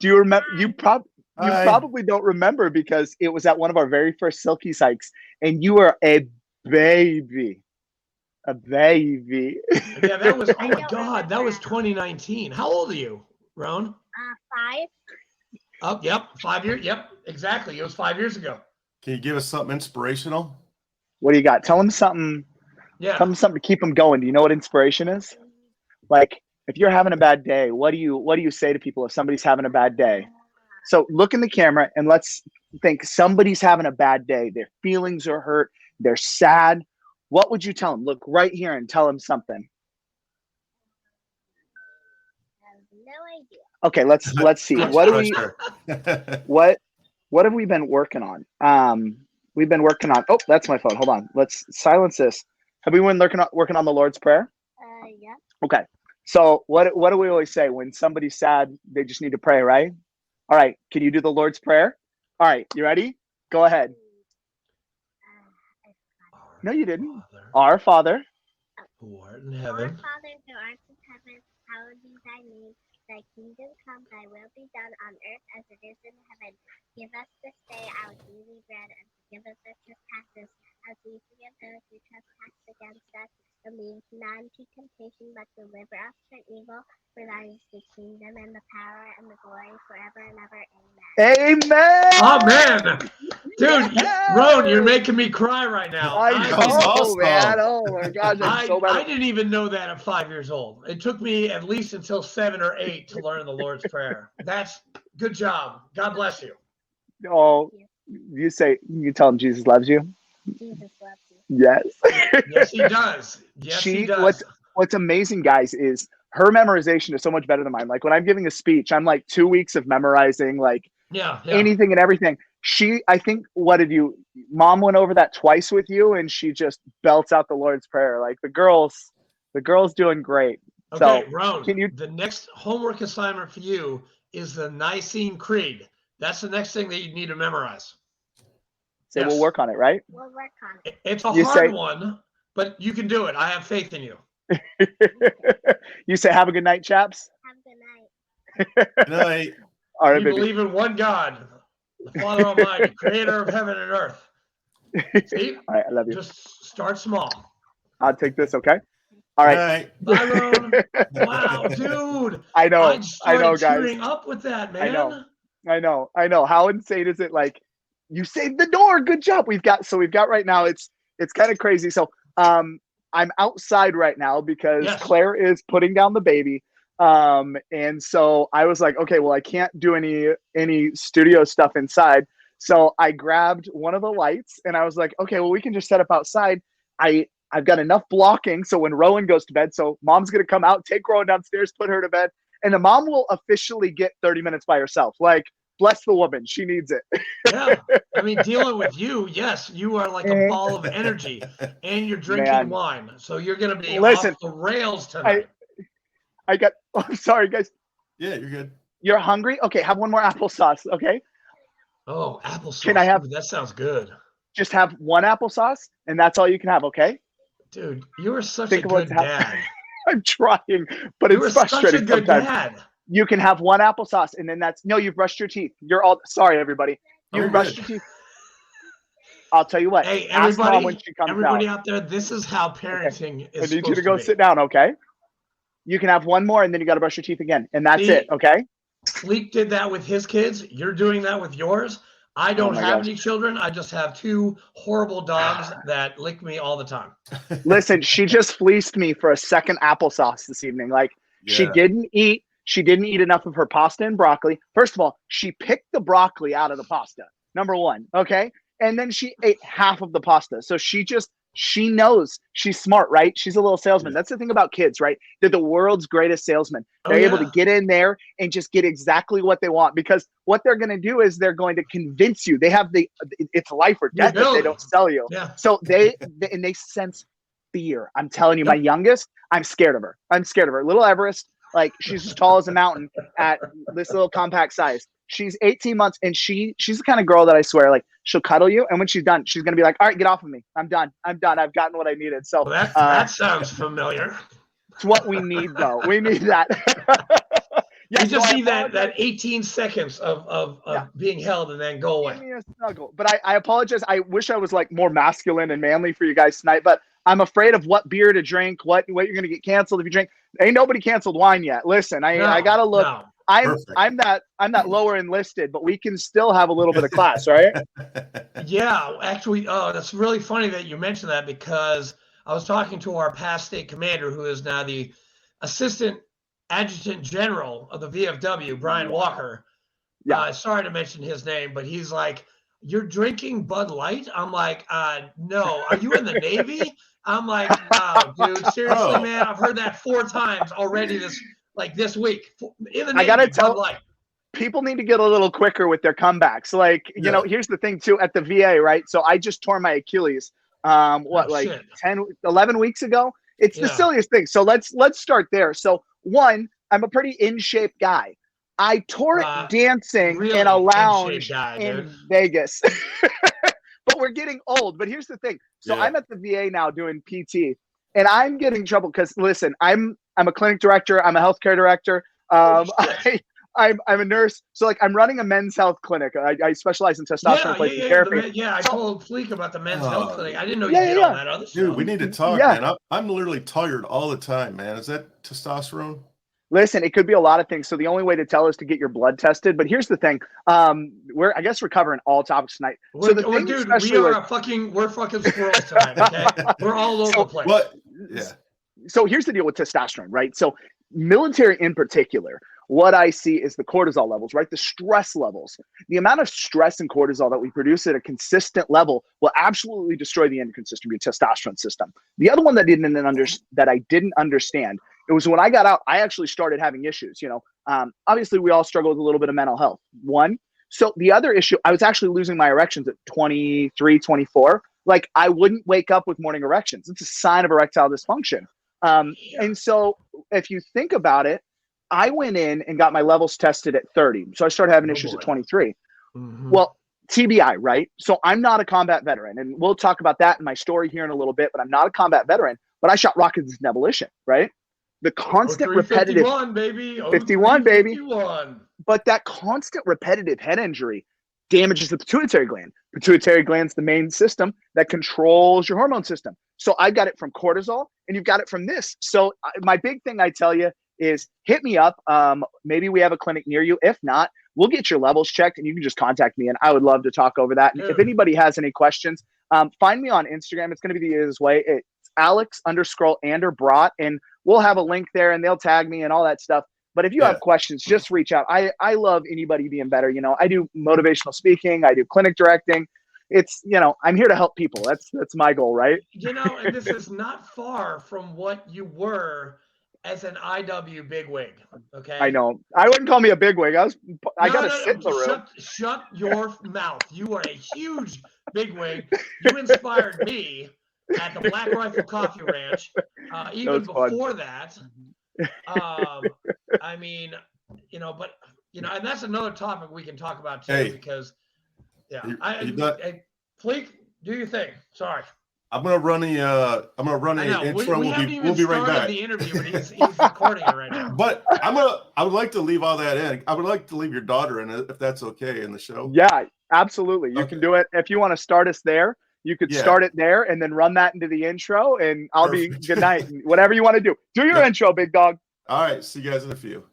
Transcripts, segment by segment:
Do you remember? You probably don't remember because it was at one of our very first Silkies hikes, and you were a baby, a baby. Yeah, that was. Oh I my don't God, that remember. was 2019. How old are you, Roan? 5. Oh, yep, 5 years. Yep, exactly. It was 5 years ago. Can you give us something inspirational? What do you got? Tell them something. Yeah. Tell them something to keep them going. Do you know what inspiration is? Like, if you're having a bad day, what do you say to people if somebody's having a bad day? So look in the camera and let's think somebody's having a bad day. Their feelings are hurt. They're sad. What would you tell them? Look right here and tell them something. I have no idea. Okay, let's see. What have we been working on? We've been working on. Oh, that's my phone. Hold on. Let's silence this. Have we been working on the Lord's Prayer? Yeah. Okay. So what do we always say when somebody's sad? They just need to pray, right? All right. Can you do the Lord's Prayer? All right. You ready? Go ahead. No, you didn't. Our Father. Who art in Our heaven. Father who art in heaven, hallowed be thy name. Thy kingdom come, thy will be done on earth as it is in heaven. Give us this day our daily bread, and forgive us our trespasses, as we forgive those who trespass against us. And lead us not into temptation, but deliver us from evil. For thine is the kingdom, and the power, and the glory, forever and ever. Amen. Amen. Oh man, dude, Roan, you're making me cry right now. I know, awesome. man. Oh my gosh, I'm so I bad. didn't even know that at 5 years old. It took me at least until 7 or 8 to learn the Lord's Prayer. That's good job. God bless you. Oh, you tell him Jesus loves you. Jesus loves you. Yes. Yes, he does. Yes, he does. What's amazing, guys, is her memorization is so much better than mine. Like when I'm giving a speech, I'm like 2 weeks of memorizing like Yeah. anything and everything. I think, Mom went over that twice with you, and she just belts out the Lord's Prayer. Like the girl's doing great. Okay, So Roan, can you? the next homework assignment for you is the Nicene Creed. That's the next thing that you need to memorize. Say Yes. We'll work on it, right? We'll work on it. It's a You hard say- one, but you can do it. I have faith in you. You say, have a good night, chaps. Have a good night. Good night. All right, We baby. believe in one God, the Father Almighty, creator of heaven and earth. See? All right, I love you. Just start small. I'll take this, okay? All Good right. night. Bye, Roan. Wow, dude. I know, I guys. tearing up with that, man. I know. How insane is it? Like, you saved the door. Good job. We've got right now. It's kind of crazy. So, I'm outside right now because Yes. Claire is putting down the baby. And so I was like, okay, well, I can't do any studio stuff inside. So I grabbed one of the lights and I was like, okay, well, we can just set up outside. I've got enough blocking. So when Rowan goes to bed, so Mom's going to come out, take Rowan downstairs, put her to bed, and the mom will officially get 30 minutes by herself. Like, bless the woman. She needs it. Yeah. I mean, dealing with you, yes, you are like a ball of energy and you're drinking Man. wine. So you're going to be Listen, off the rails tonight. I'm sorry, guys. Yeah, you're good. You're hungry? Okay, have one more applesauce, okay? Oh, applesauce. Can I have- Ooh, that sounds good. Just have one applesauce, and that's all you can have, okay? Dude, you are such Think a of what's good dad. I'm trying, but You are it's such a frustrating good sometimes. dad. You can have one applesauce, and then you've brushed your teeth. You're all sorry, everybody. You've You're brushed good. your teeth. I'll tell you what. Hey, ask Mom when she comes everybody out. out there, this is how parenting is I need you supposed to go be. sit down, okay? You can have one more, and then you got to brush your teeth again, and that's See? it, okay? Sleek did that with his kids. You're doing that with yours. I don't my have gosh. any children. I just have 2 horrible dogs that lick me all the time. Listen, she just fleeced me for a second applesauce this evening. Like, she Yeah. didn't eat enough of her pasta and broccoli. First of all, she picked the broccoli out of the pasta, number one, okay? And then she ate half of the pasta. So she knows she's smart, right? She's a little salesman. Yeah. That's the thing about kids, right? They're the world's greatest salesmen. Oh, They're able yeah. to get in there and just get exactly what they want, because what they're going to do is they're going to convince you. They have it's life or death if they ability. don't sell you. Yeah. So they sense fear. I'm telling you, my youngest, I'm scared of her. Little Everest, like, she's as tall as a mountain at this little compact size. She's 18 months, and she's the kind of girl that I swear, like, she'll cuddle you, and when she's done, she's gonna be like, all right, get off of me. I'm done. I've gotten what I needed. So Well, that sounds familiar. it's what we need, though. We need that. Yeah, You just so I need that apologize. 18 seconds of Yeah. being held and then go Give away. me a snuggle. But I apologize. I wish I was like more masculine and manly for you guys tonight, but I'm afraid of what beer to drink, what you're gonna get canceled if you drink. Ain't nobody canceled wine yet. Listen, I gotta look. No. I'm Perfect. that lower enlisted, but we can still have a little bit of class, right? Yeah, actually, that's really funny that you mentioned that, because I was talking to our past state commander, who is now the assistant adjutant general of the VFW, Brian Walker. Yeah. Sorry to mention his name, but he's like, "You're drinking Bud Light?" I'm like, "No." Are you in the Navy? I'm like, "No, dude. Seriously, Oh. man. I've heard that 4 times already this week in the Navy." I gotta tell Bud Light. people need to get a little quicker with their comebacks. Like, you know, here's the thing too, at the VA, right? So I just tore my Achilles, like shit. 11 weeks ago. It's the silliest thing. So let's start there. So one, I'm a pretty in shape guy. I tore it dancing really in a lounge guy, in Vegas. But we're getting old. But here's the thing. So I'm at the VA now doing PT, and I'm getting in trouble because listen, I'm a clinic director. I'm a healthcare director. I'm a nurse, so like I'm running a men's health clinic. I specialize in testosterone replacement therapy. I told Fleek about the men's health clinic. I didn't know you did all that other stuff. Dude, we need to talk, man. I'm literally tired all the time, man. Is that testosterone? Listen, it could be a lot of things. So the only way to tell is to get your blood tested. But here's the thing: we're covering all topics tonight. So the thing, dude, we're fucking squirrels tonight. Okay, we're all over the place. What? Yeah. So here's the deal with testosterone, right? So military in particular, what I see is the cortisol levels, right? The stress levels. The amount of stress and cortisol that we produce at a consistent level will absolutely destroy the endocrine system, your testosterone system. The other one that I didn't understand, it was when I got out, I actually started having issues. You know, obviously we all struggle with a little bit of mental health. One. So the other issue, I was actually losing my erections at 23, 24. Like I wouldn't wake up with morning erections. It's a sign of erectile dysfunction. And so if you think about it, I went in and got my levels tested at 30. So I started having issues at 23. Mm-hmm. Well, TBI, right? So I'm not a combat veteran, and we'll talk about that in my story here in a little bit, but I'm not a combat veteran, but I shot rockets in demolition, right? The constant repetitive 51, baby. 51, baby. 51. But that constant repetitive head injury damages the pituitary gland. Pituitary gland's the main system that controls your hormone system. So I got it from cortisol, and you've got it from this. So my big thing I tell you is hit me up. Maybe we have a clinic near you. If not, we'll get your levels checked, and you can just contact me, and I would love to talk over that. And if anybody has any questions, find me on Instagram. It's going to be the easiest way. It's Alex_Bratt, and we'll have a link there, and they'll tag me and all that stuff. But if you have questions, just reach out. I love anybody being better. You know, I do motivational speaking. I do clinic directing. It's, you know, I'm here to help people. That's my goal, right? You know, and this is not far from what you were as an IW bigwig. Okay. I know. I wouldn't call me a bigwig. I got to sit in the room. Shut your mouth. You are a huge bigwig. You inspired me at the Black Rifle Coffee Ranch. Even before that. I mean, you know, but you know, and that's another topic we can talk about too, because Fleek, do your thing. Sorry. I'm gonna run the intro. We'll be right back. The interview, but he's recording it right now. But I would like to leave all that in. I would like to leave your daughter in it, if that's okay, in the show. Yeah, absolutely. You can do it. If you want to start us there, you could start it there and then run that into the intro, and I'll be good night. Whatever you want to do. Do your intro, big dog. All right. See you guys in a few.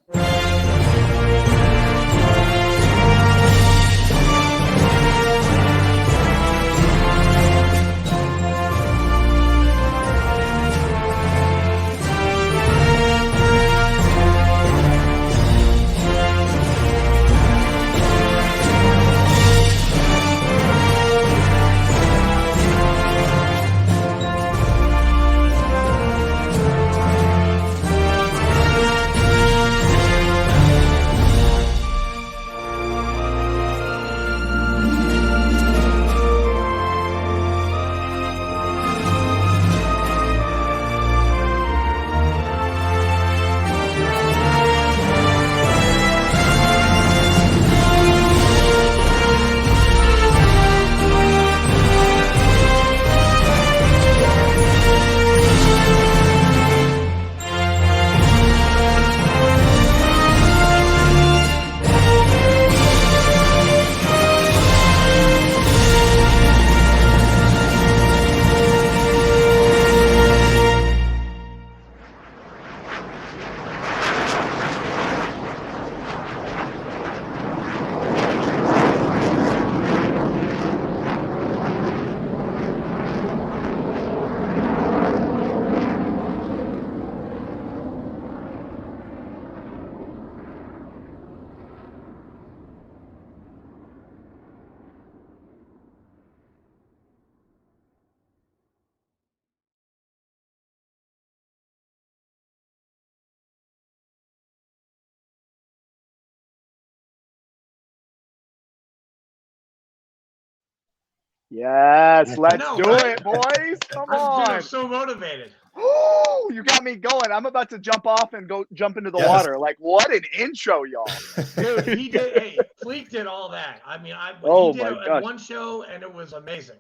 Yes, let's know, do right? it, boys. Come Dude, on. I'm so motivated. Ooh, you got me going. I'm about to jump off and go jump into the Yes. water. Like, what an intro, y'all. Dude, he did. Hey, Fleek did all that. I mean, Oh he did my it at gosh. one show, and it was amazing.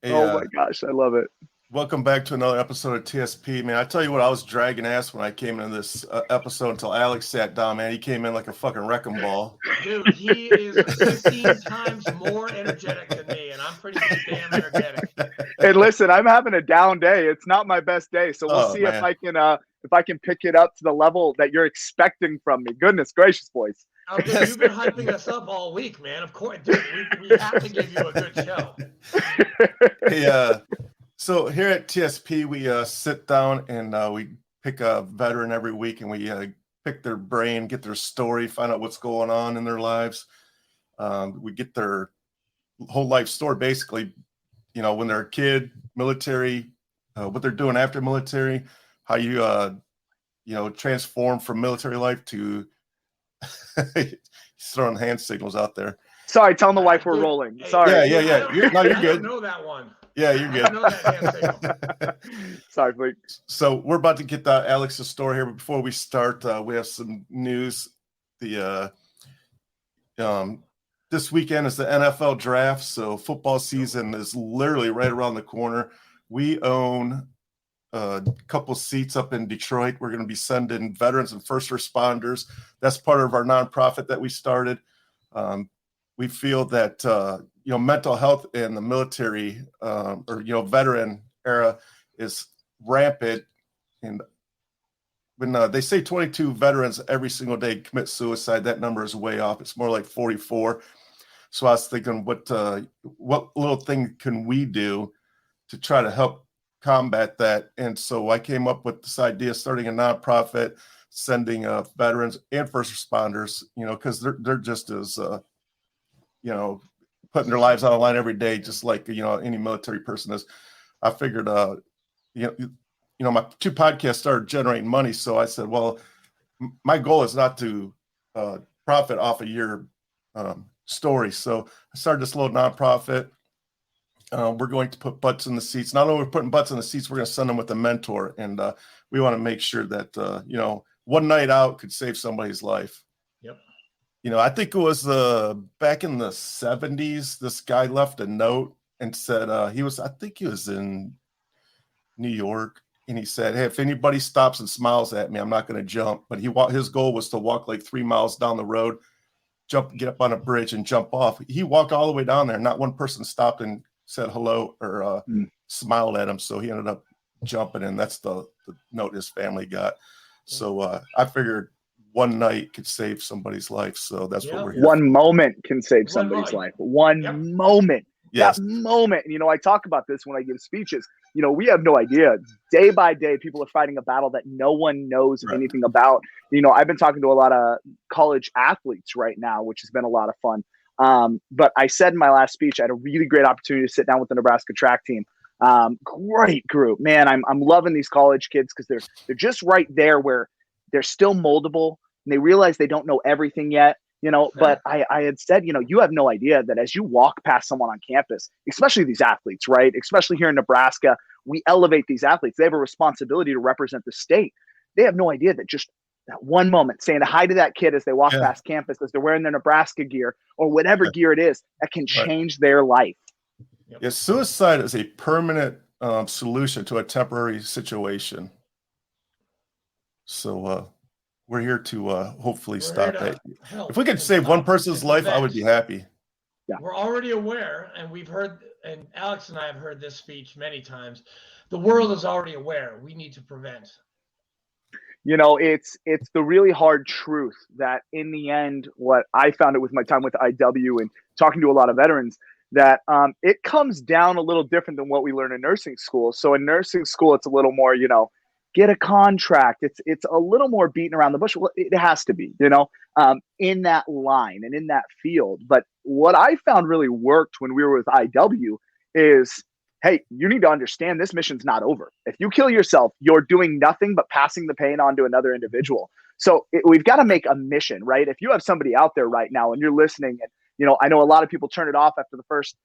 Hey, Oh my gosh, I love it. welcome back to another episode of TSP, man. I tell you what, I was dragging ass when I came into this episode until Alex sat down, man. He came in like a fucking wrecking ball. Dude, he is 15 times more energetic than me, and I'm pretty damn energetic. And listen, I'm having a down day. It's not my best day, so we'll see man. if I can pick it up to the level that you're expecting from me. Goodness gracious, boys. Oh, dude, you've been hyping us up all week, man. Of course, dude, we have to give you a good show. Hey, so here at TSP, we sit down and we pick a veteran every week, and we pick their brain, get their story, find out what's going on in their lives. We get their whole life story, basically, you know, when they're a kid, military, what they're doing after military, how you, you know, transform from military life to he's throwing hand signals out there. Sorry, telling the wife we're rolling. Sorry. Yeah. You're I good. don't know that one. Yeah, you're I don't good. know that hand signal. Sorry, Blake. So we're about to get Alex's story here, but before we start, we have some news. The this weekend is the NFL draft, so football season is literally right around the corner. We own a couple seats up in Detroit. We're going to be sending veterans and first responders. That's part of our nonprofit that we started. We feel that you know, mental health in the military or, you know, veteran era is rampant. And when they say 22 veterans every single day commit suicide, that number is way off. It's more like 44. So I was thinking, what little thing can we do to try to help combat that? And so I came up with this idea of starting a nonprofit, sending veterans and first responders, you know, because they're just as you know, putting their lives on the line every day, just like, you know, any military person is. I figured, you know, my two podcasts started generating money. So I said, well, my goal is not to profit off of your story. So I started this little nonprofit. We're going to put butts in the seats. Not only are we putting butts in the seats, we're going to send them with a mentor. And we want to make sure that, you know, one night out could save somebody's life. Yep. You know, I think it was back in the 70s, this guy left a note and said I think he was in New York, and he said, hey, if anybody stops and smiles at me, I'm not going to jump. But his goal was to walk like 3 miles down the road, get up on a bridge and jump off. He walked all the way down there. Not one person stopped and said hello or smiled at him. So he ended up jumping, and that's the note his family got. So I figured one night could save somebody's life. So that's what we're here One for. moment can save somebody's life. One moment. Yes. That moment. And, you know, I talk about this when I give speeches. You know, we have no idea. Day by day, people are fighting a battle that no one knows anything about. You know, I've been talking to a lot of college athletes right now, which has been a lot of fun. But I said in my last speech, I had a really great opportunity to sit down with the Nebraska track team. Great group, man. I'm loving these college kids because they're just right there where they're still moldable and they realize they don't know everything yet. You know, but I had said, you know, you have no idea that as you walk past someone on campus, especially these athletes, right? Especially here in Nebraska, we elevate these athletes. They have a responsibility to represent the state. They have no idea that just that one moment, saying hi to that kid as they walk past campus, as they're wearing their Nebraska gear or whatever gear it is, that can change their life. Yeah, suicide is a permanent solution to a temporary situation. So we're here to hopefully stop that. If we could save one person's life, I would be happy. Yeah. We're already aware, and we've heard, and Alex and I have heard this speech many times. The world is already aware. We need to prevent. You know, it's the really hard truth that in the end, what I found it with my time with IW and talking to a lot of veterans, that it comes down a little different than what we learn in nursing school. So in nursing school, it's a little more, you know, get a contract. It's a little more beaten around the bush. Well, it has to be, you know, in that line and in that field. But what I found really worked when we were with IW is, hey, you need to understand this mission's not over. If you kill yourself, you're doing nothing but passing the pain on to another individual. So we've got to make a mission, right? If you have somebody out there right now and you're listening I know a lot of people turn it off after the first,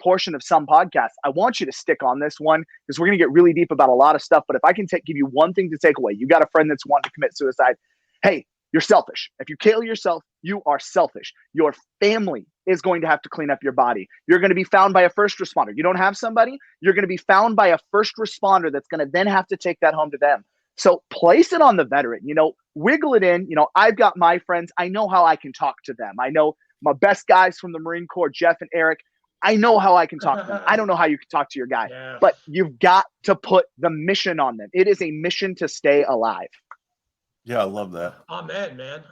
portion of some podcasts. I want you to stick on this one because we're going to get really deep about a lot of stuff. But if I can give you one thing to take away, you got a friend that's wanting to commit suicide. Hey, you're selfish. If you kill yourself, you are selfish. Your family is going to have to clean up your body. You're going to be found by a first responder. You don't have somebody, you're going to be found by a first responder that's going to then have to take that home to them. So place it on the veteran, wiggle it in. I've got my friends. I know how I can talk to them. I know my best guys from the Marine Corps, Jeff and Eric. I know how I can talk to them. I don't know how you can talk to your guy, but you've got to put the mission on them. It is a mission to stay alive. Yeah, I love that. Amen, man.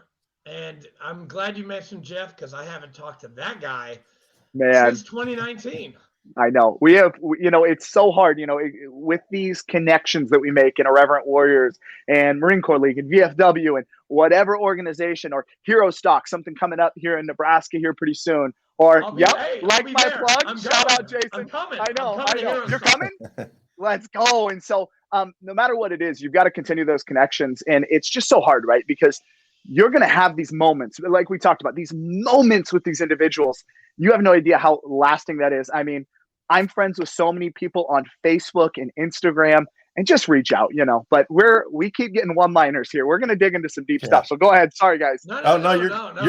And I'm glad you mentioned Jeff because I haven't talked to that guy since 2019. I know. We have, it's so hard, with these connections that we make in Irreverent Warriors and Marine Corps League and VFW and whatever organization or Hero Stock, something coming up here in Nebraska here pretty soon. Or, like my plug, shout out Jason. I'm coming. I know. You're Stock. coming? Let's go. And so no matter what it is, you've got to continue those connections. And it's just so hard, right? Because you're going to have these moments, like we talked about, these moments with these individuals. You have no idea how lasting that is. I mean, I'm friends with so many people on Facebook and Instagram, and just reach out, but we keep getting one-liners here. We're going to dig into some deep stuff. So go ahead. Sorry, guys. No, you're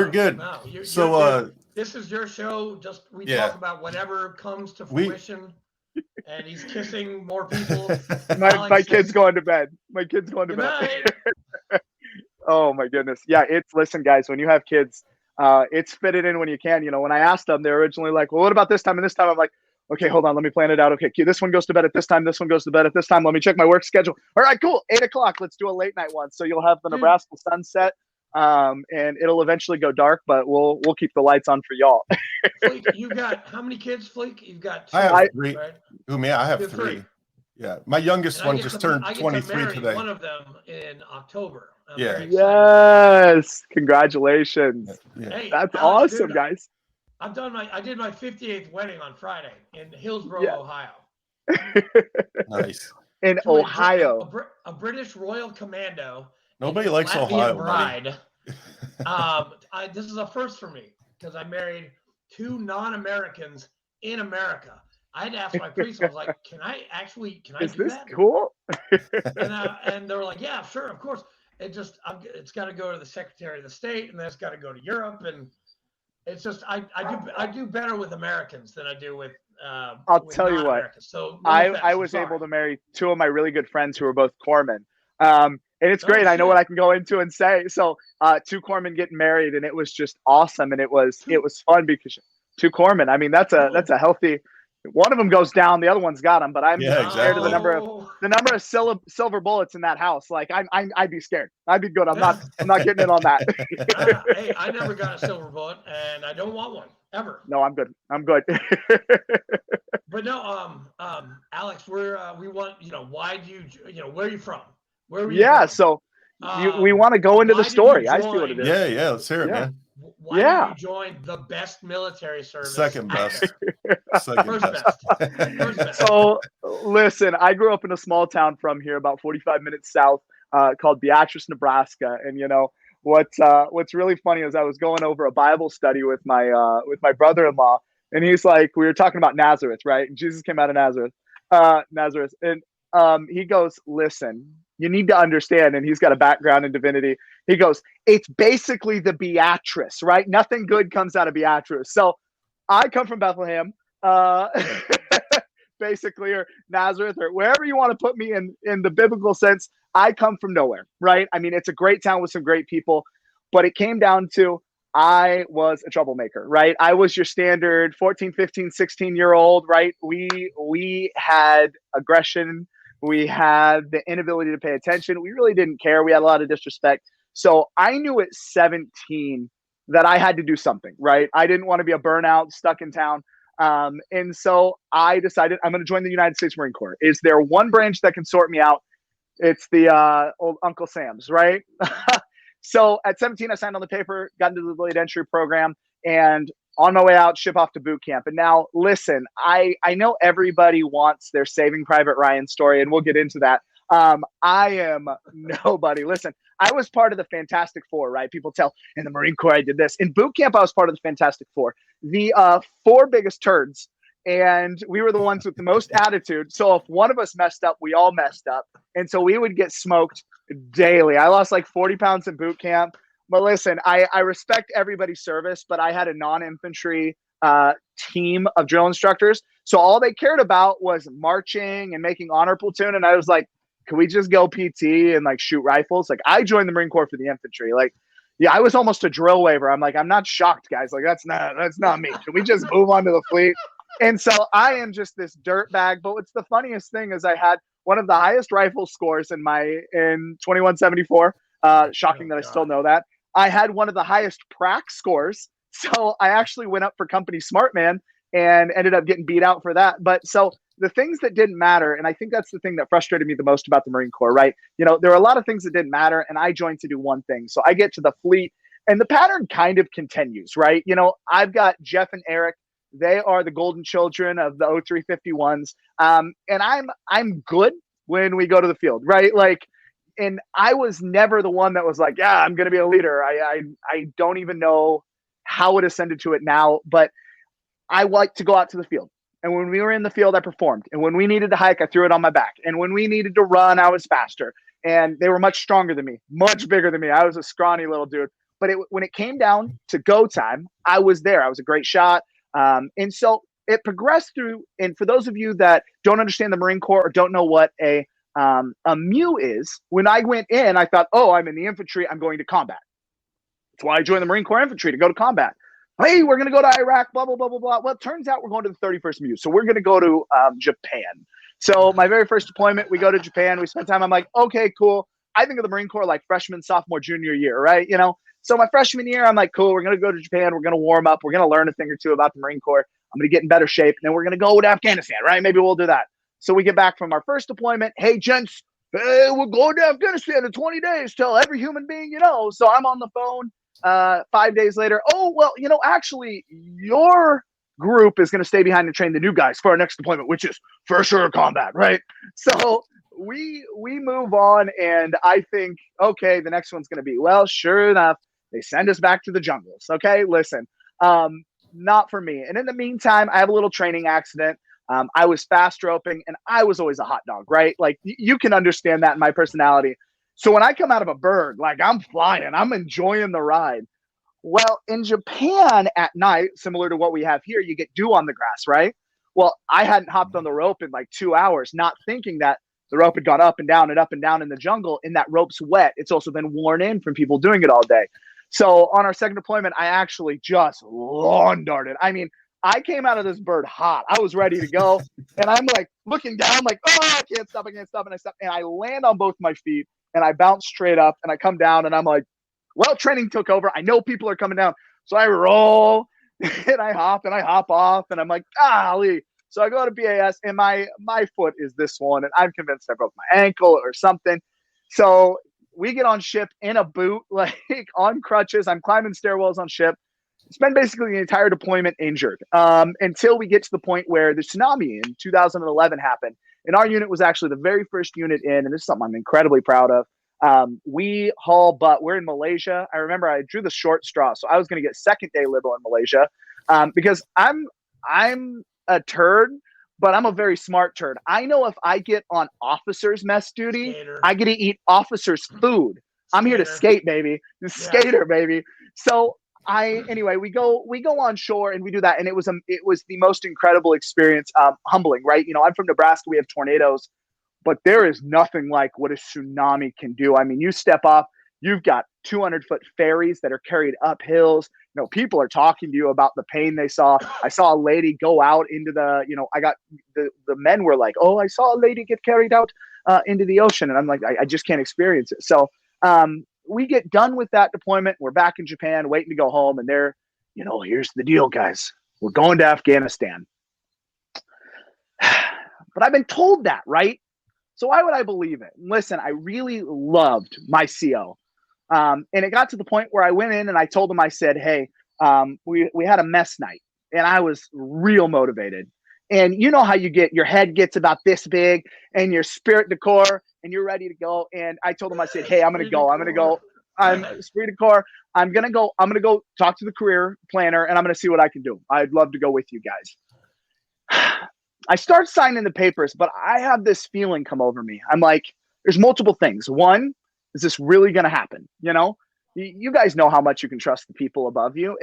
good. No, you're good. This is your show. We talk about whatever comes to fruition. And he's kissing more people. My kid's going to bed. Good night. Oh my goodness. Yeah. Listen, guys, when you have kids, it's fit it in when you can. When I asked them, they're originally like, well, what about this time and this time? I'm like, okay, hold on. Let me plan it out. Okay. This one goes to bed at this time. This one goes to bed at this time. Let me check my work schedule. All right, cool. 8:00. Let's do a late night one. So you'll have the Nebraska sunset. And it'll eventually go dark, but we'll keep the lights on for y'all. Fleek, you got how many kids, Fleek? You've got two. I have three. Right? I have three. Yeah, my youngest one just turned 23 today. One of them in October. Yes, congratulations. Yeah. Hey, that's Alex, awesome, dude, guys. I did my 58th wedding on Friday in Hillsboro, Ohio. Nice. In Ohio, a British Royal Commando. Nobody likes Ohio, bride. This is a first for me because I married two non-Americans in America. I had to ask my priest. I was like, "Can I is do this that?" Cool? And they were like, "Yeah, sure, of course." It's got to go to the Secretary of the State, and then it's got to go to Europe, and it's just I do better with Americans than I do with. I'll tell you what. So I was able to marry two of my really good friends who were both corpsmen. And it's great. I know what I can go into and say. So two corpsmen getting married, and it was just awesome, and it was fun because two corpsmen. I mean, that's a healthy. One of them goes down, the other one's got him. But I'm scared of the number of silver bullets in that house. Like I'd be scared. I'd be good. I'm not getting in on that. Hey, I never got a silver bullet, and I don't want one ever. No, I'm good. But no, Alex, we want why do where are you from? Where were you from? So we want to go into the story. I see what it is. Yeah, let's hear it, man. Why did you join the best military service? Second best. First best. So listen, I grew up in a small town from here, about 45 minutes south, called Beatrice, Nebraska. And what's really funny is I was going over a Bible study with my brother-in-law, and he's like, we were talking about Nazareth, right? And Jesus came out of Nazareth, and he goes, listen, you need to understand, and he's got a background in divinity. He goes, it's basically the Beatrice, right? Nothing good comes out of Beatrice. So I come from Bethlehem, basically, or Nazareth, or wherever you want to put me in the biblical sense. I come from nowhere, right? I mean, it's a great town with some great people, but it came down to I was a troublemaker, right? I was your standard 14, 15, 16-year-old, right? We had aggression. We had the inability to pay attention. We really didn't care. We had a lot of disrespect. So I knew at 17 that I had to do something, right? I didn't want to be a burnout stuck in town. And so I decided I'm going to join the United States Marine Corps. Is there one branch that can sort me out? It's the old Uncle Sam's, right? So at 17, I signed on the paper, got into the delayed entry program, and on my way out, ship off to boot camp. And now, listen, I know everybody wants their Saving Private Ryan story, and we'll get into that. I am nobody. Listen, I was part of the Fantastic Four, right? People tell in the Marine Corps I did this. In boot camp, I was part of the Fantastic Four. The four biggest turds, and we were the ones with the most attitude. So if one of us messed up, we all messed up. And so we would get smoked daily. I lost like 40 pounds in boot camp. But listen, I respect everybody's service, but I had a non-infantry team of drill instructors. So all they cared about was marching and making honor platoon. And I was like, can we just go PT and like shoot rifles? Like I joined the Marine Corps for the infantry. Like, yeah, I was almost a drill waiver. I'm like, I'm not shocked, guys. Like that's not me. Can we just move on to the fleet? And so I am just this dirt bag. But what's the funniest thing is I had one of the highest rifle scores in 2174. Shocking that I still know that. I had one of the highest prac scores. So I actually went up for company smart man and ended up getting beat out for that. But so the things that didn't matter, and I think that's the thing that frustrated me the most about the Marine Corps, right? You know, there are a lot of things that didn't matter, and I joined to do one thing. So I get to the fleet, and the pattern kind of continues, right? You know, I've got Jeff and Eric. They are the golden children of the 0351s. And I'm good when we go to the field, right? Like, and I was never the one that was like, yeah, I'm going to be a leader. I don't even know how it ascended to it now, but I like to go out to the field. And when we were in the field, I performed. And when we needed to hike, I threw it on my back. And when we needed to run, I was faster. And they were much stronger than me, much bigger than me. I was a scrawny little dude. But when it came down to go time, I was there. I was a great shot. And so it progressed through. And for those of you that don't understand the Marine Corps or don't know what a MEU is, when I went in, I thought, oh, I'm in the infantry. I'm going to combat. That's why I joined the Marine Corps infantry, to go to combat. Hey, we're going to go to Iraq, blah, blah, blah, blah, blah. Well, it turns out we're going to the 31st MEU. So we're going to go to Japan. So my very first deployment, we go to Japan. We spend time. I'm like, okay, cool. I think of the Marine Corps like freshman, sophomore, junior year, right? You know, so my freshman year, I'm like, cool. We're going to go to Japan. We're going to warm up. We're going to learn a thing or two about the Marine Corps. I'm going to get in better shape. And then we're going to go to Afghanistan, right? Maybe we'll do that. So we get back from our first deployment. Hey, gents, we're going to Afghanistan in 20 days. Tell every human being you know. So I'm on the phone 5 days later. Oh, well, you know, actually, your group is going to stay behind and train the new guys for our next deployment, which is for sure combat, right? So we move on, and I think, okay, the next one's going to be, well, sure enough, they send us back to the jungles. Okay, listen, not for me. And in the meantime, I have a little training accident. I was fast roping, and I was always a hot dog, right? Like you can understand that in my personality. So when I come out of a bird, like I'm flying, I'm enjoying the ride. Well, in Japan at night, similar to what we have here, you get dew on the grass, right? Well, I hadn't hopped on the rope in like 2 hours, not thinking that the rope had gone up and down and up and down in the jungle, and that rope's wet. It's also been worn in from people doing it all day. So on our second deployment, I actually just lawn darted. I mean, I came out of this bird hot. I was ready to go. And I'm like looking down, like, oh, I can't stop. And I stop. And I land on both my feet, and I bounce straight up, and I come down, and I'm like, well, training took over. I know people are coming down. So I roll and I hop off, and I'm like, golly. So I go to BAS, and my foot is this one, and I'm convinced I broke my ankle or something. So we get on ship in a boot, like on crutches. I'm climbing stairwells on ship. Spend basically the entire deployment injured until we get to the point where the tsunami in 2011 happened. And our unit was actually the very first unit in, and this is something I'm incredibly proud of. We haul butt. We're in Malaysia. I remember I drew the short straw, so I was going to get second day libo in Malaysia because I'm a turd, but I'm a very smart turd. I know if I get on officers' mess duty, I get to eat officers' food. I'm here to skate, baby. Skater, baby. So anyway, we go on shore and we do that, and it was the most incredible experience. Humbling, right? You know, I'm from Nebraska. We have tornadoes, but there is nothing like what a tsunami can do. I mean, you step off, you've got 200-foot ferries that are carried up hills. You know, people are talking to you about the pain they saw. I saw a lady go out into the, you know, I got the men were like, oh, I saw a lady get carried out into the ocean. And I'm like, I just can't experience it. So we get done with that deployment. We're back in Japan waiting to go home. And they're, you know, here's the deal, guys. We're going to Afghanistan. But I've been told that, right? So why would I believe it? Listen, I really loved my CO. And it got to the point where I went in and I told him, I said, hey, we had a mess night, and I was real motivated. And you know how you get, your head gets about this big and your spirit decor and you're ready to go. And I told him, I said, hey, I'm going to go. I'm esprit de corps. I'm going to go talk to the career planner, and I'm going to see what I can do. I'd love to go with you guys. I start signing the papers, but I have this feeling come over me. I'm like, there's multiple things. One, is this really going to happen? You know, you guys know how much you can trust the people above you.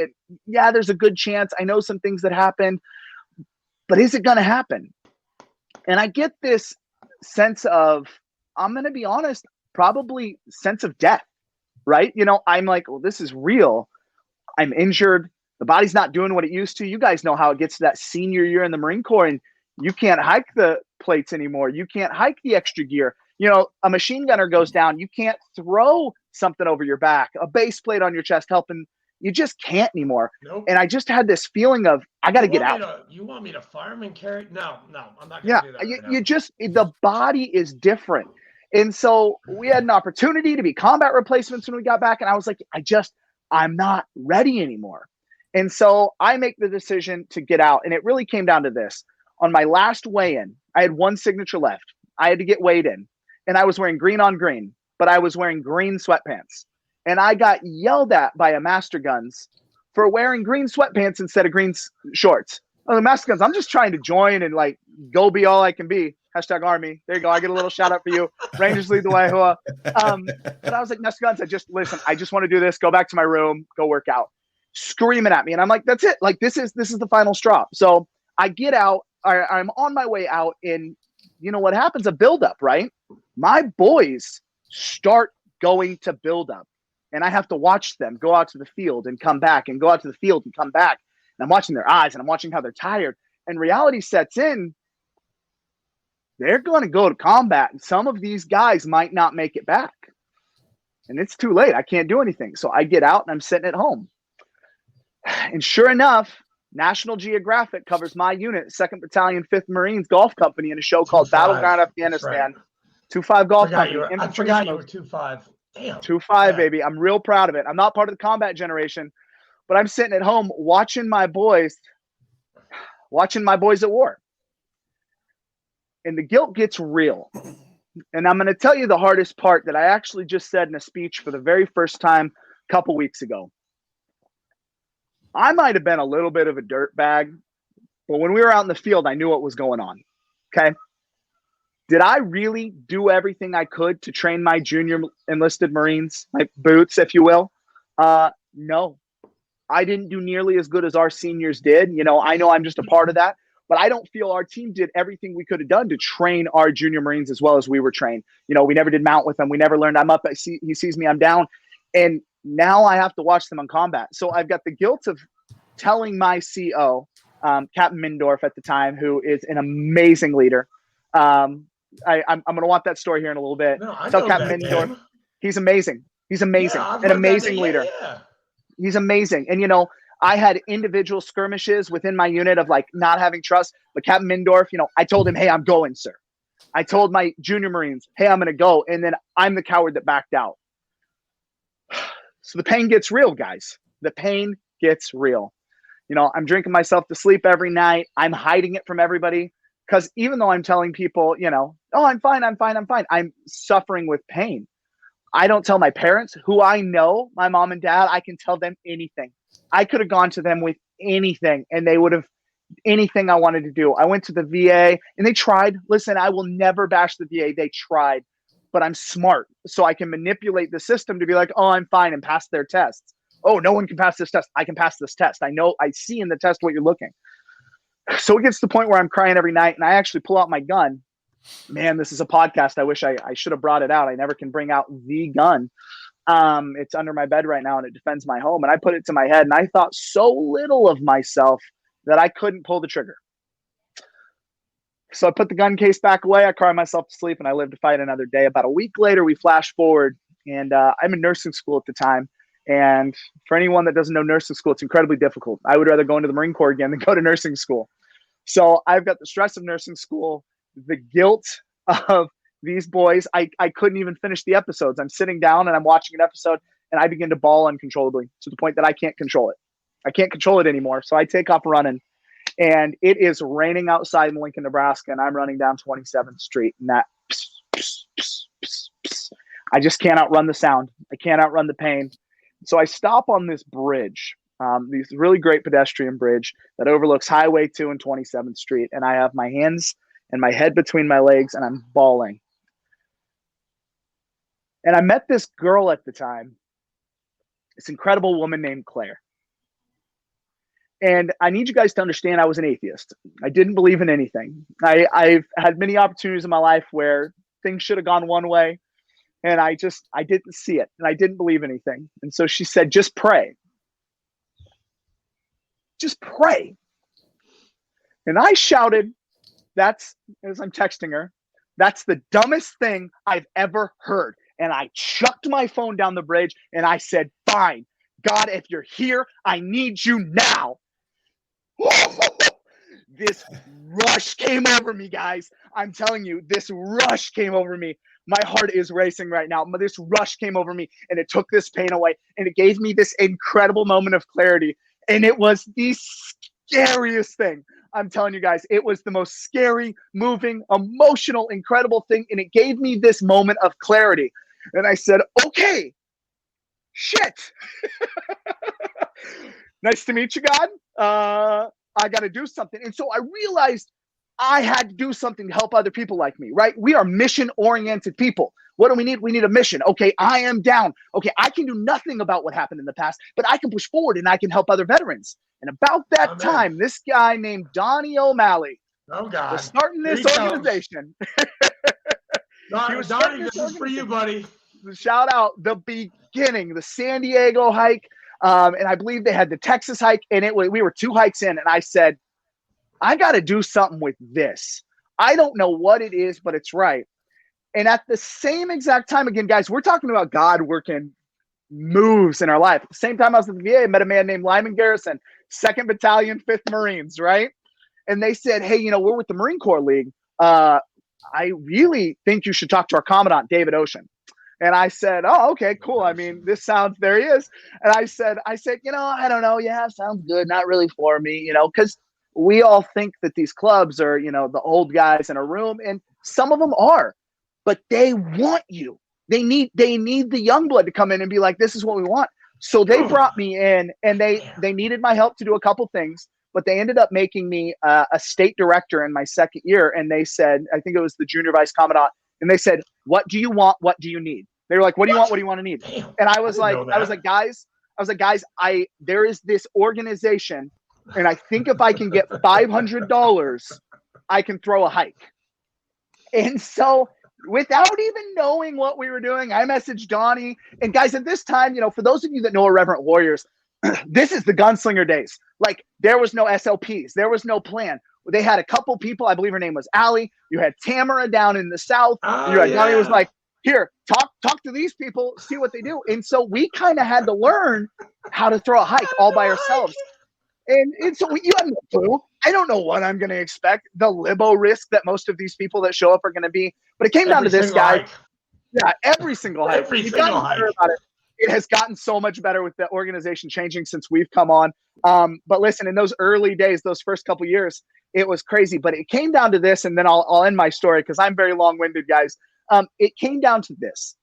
Yeah, there's a good chance. I know some things that happened, but is it going to happen? And I get this sense of, I'm going to be honest, probably sense of death, right? You know, I'm like, well, this is real. I'm injured. The body's not doing what it used to. You guys know how it gets to that senior year in the Marine Corps, and you can't hike the plates anymore. You can't hike the extra gear. You know, a machine gunner goes down. You can't throw something over your back, a base plate on your chest helping. You just can't anymore. Nope. And I just had this feeling of, I got to get out. You want me to fireman carry? No, I'm not going to do that. Yeah, you just, the body is different. And so we had an opportunity to be combat replacements when we got back. And I was like, I'm not ready anymore. And so I make the decision to get out. And it really came down to this. On my last weigh-in, I had one signature left. I had to get weighed in. And I was wearing green on green, but I was wearing green sweatpants. And I got yelled at by a Master Guns for wearing green sweatpants instead of green shorts. Oh, the Master Guns, I'm just trying to join and like go be all I can be. Hashtag Army. There you go. I get a little shout out for you. Rangers lead the way. But I was like, Master Guns, I just want to do this. Go back to my room. Go work out. Screaming at me. And I'm like, that's it. Like, this is the final straw. So I get out. I'm on my way out, and you know what happens? A buildup, right? My boys start going to buildup, and I have to watch them go out to the field and come back, and go out to the field and come back. And I'm watching their eyes, and I'm watching how they're tired. And reality sets in. They're going to go to combat, and some of these guys might not make it back. And it's too late. I can't do anything. So I get out, and I'm sitting at home. And sure enough, National Geographic covers my unit, 2nd Battalion, 5th Marines Golf Company, in a show called Battleground Afghanistan. Right. 2-5 Golf Company. I forgot you were 2-5. Damn. 2-5, baby. I'm real proud of it. I'm not part of the combat generation, but I'm sitting at home watching my boys at war. And the guilt gets real. And I'm going to tell you the hardest part that I actually just said in a speech for the very first time a couple weeks ago. I might have been a little bit of a dirtbag, but when we were out in the field, I knew what was going on. Okay. Did I really do everything I could to train my junior enlisted Marines, my boots, if you will? No, I didn't do nearly as good as our seniors did. You know I'm just a part of that, but I don't feel our team did everything we could have done to train our junior Marines as well as we were trained. You know, we never did mount with them. We never learned I'm up. He sees me, I'm down. And now I have to watch them on combat. So I've got the guilt of telling my CO, Captain Mindorf at the time, who is an amazing leader. I'm going to want that story here in a little bit. No, Tell Captain Mindorf, he's amazing. He's amazing. Yeah, an amazing leader. Yeah. He's amazing. And, you know, I had individual skirmishes within my unit of like not having trust. But Captain Mindorf, you know, I told him, hey, I'm going, sir. I told my junior Marines, hey, I'm going to go. And then I'm the coward that backed out. So the pain gets real, guys. The pain gets real. You know, I'm drinking myself to sleep every night. I'm hiding it from everybody because even though I'm telling people, you know, oh, I'm fine. I'm suffering with pain. I don't tell my parents, who I know, my mom and dad, I can tell them anything. I could have gone to them with anything and they would have anything I wanted to do. I went to the VA and they tried. Listen, I will never bash the VA. They tried, but I'm smart. So I can manipulate the system to be like, oh, I'm fine, and pass their tests. Oh, no one can pass this test. I can pass this test. I know, I see in the test what you're looking. So it gets to the point where I'm crying every night and I actually pull out my gun. Man, this is a podcast. I wish I should have brought it out. I never can bring out the gun. It's under my bed right now and it defends my home. And I put it to my head and I thought so little of myself that I couldn't pull the trigger. So I put the gun case back away. I cried myself to sleep and I lived to fight another day. About a week later, we flash forward and I'm in nursing school at the time. And for anyone that doesn't know nursing school, it's incredibly difficult. I would rather go into the Marine Corps again than go to nursing school. So I've got the stress of nursing school, the guilt of these boys. I couldn't even finish the episodes. I'm sitting down and I'm watching an episode and I begin to bawl uncontrollably to the point that I can't control it. I can't control it anymore. So I take off running and it is raining outside in Lincoln, Nebraska. And I'm running down 27th Street and that I just can't outrun the sound. I can't outrun the pain. So I stop on this bridge, this really great pedestrian bridge that overlooks Highway 2 and 27th Street. And I have my hands and my head between my legs, and I'm bawling. And I met this girl at the time, this incredible woman named Claire. And I need you guys to understand I was an atheist. I didn't believe in anything. I've had many opportunities in my life where things should have gone one way, and I didn't see it, and I didn't believe anything. And so she said, just pray. Just pray. And I shouted, as I'm texting her, that's the dumbest thing I've ever heard. And I chucked my phone down the bridge, and I said, fine. God, if you're here, I need you now. This rush came over me, guys. I'm telling you, this rush came over me. My heart is racing right now. This rush came over me, and it took this pain away, and it gave me this incredible moment of clarity. And it was the scariest thing. I'm telling you guys, it was the most scary, moving, emotional, incredible thing. And it gave me this moment of clarity. And I said, okay, shit. Nice to meet you, God. I got to do something. And so I realized I had to do something to help other people like me, right? We are mission-oriented people. What do we need? We need a mission. Okay, I am down. Okay, I can do nothing about what happened in the past, but I can push forward and I can help other veterans. And about that time, this guy named Donnie O'Malley was starting this organization. Donnie, this is for you, buddy. Shout out the beginning, the San Diego hike. And I believe they had the Texas hike, and we were 2 hikes in, and I said, I got to do something with this. I don't know what it is, but it's right. And at the same exact time, again, guys, we're talking about God working moves in our life. At the same time I was at the VA, I met a man named Lyman Garrison, 2nd Battalion, 5th Marines, right? And they said, hey, we're with the Marine Corps League. I really think you should talk to our Commandant, David Ocean. And I said, oh, okay, cool. I mean, there he is. And I said, I don't know. Yeah, sounds good. Not really for me, because we all think that these clubs are, the old guys in a room, and some of them are, but they want you. They need the young blood to come in and be like, this is what we want. So they brought me in, and they needed my help to do a couple things, but they ended up making me a state director in my 2nd year. And they said, I think it was the junior vice commandant. And they said, what do you want? What do you need? They were like, what do you want? What do you want to need? And I was like, guys, there is this organization, and I think if I can get $500, I can throw a hike. And so without even knowing what we were doing, I messaged Donnie. And guys, at this time, for those of you that know Irreverent Warriors, this is the gunslinger days. Like, there was no SLPs. There was no plan. They had a couple people. I believe her name was Allie. You had Tamara down in the South. Donnie was like, here, talk to these people, see what they do. And so we kind of had to learn how to throw a hike all by ourselves. And so you have no clue. I don't know what I'm going to expect, the libo risk that most of these people that show up are going to be. But it came down to this guy. Hike. Yeah, every single hike. It has gotten so much better with the organization changing since we've come on. But listen, in those early days, those first couple years, it was crazy. But it came down to this, and then I'll end my story because I'm very long-winded, guys. It came down to this.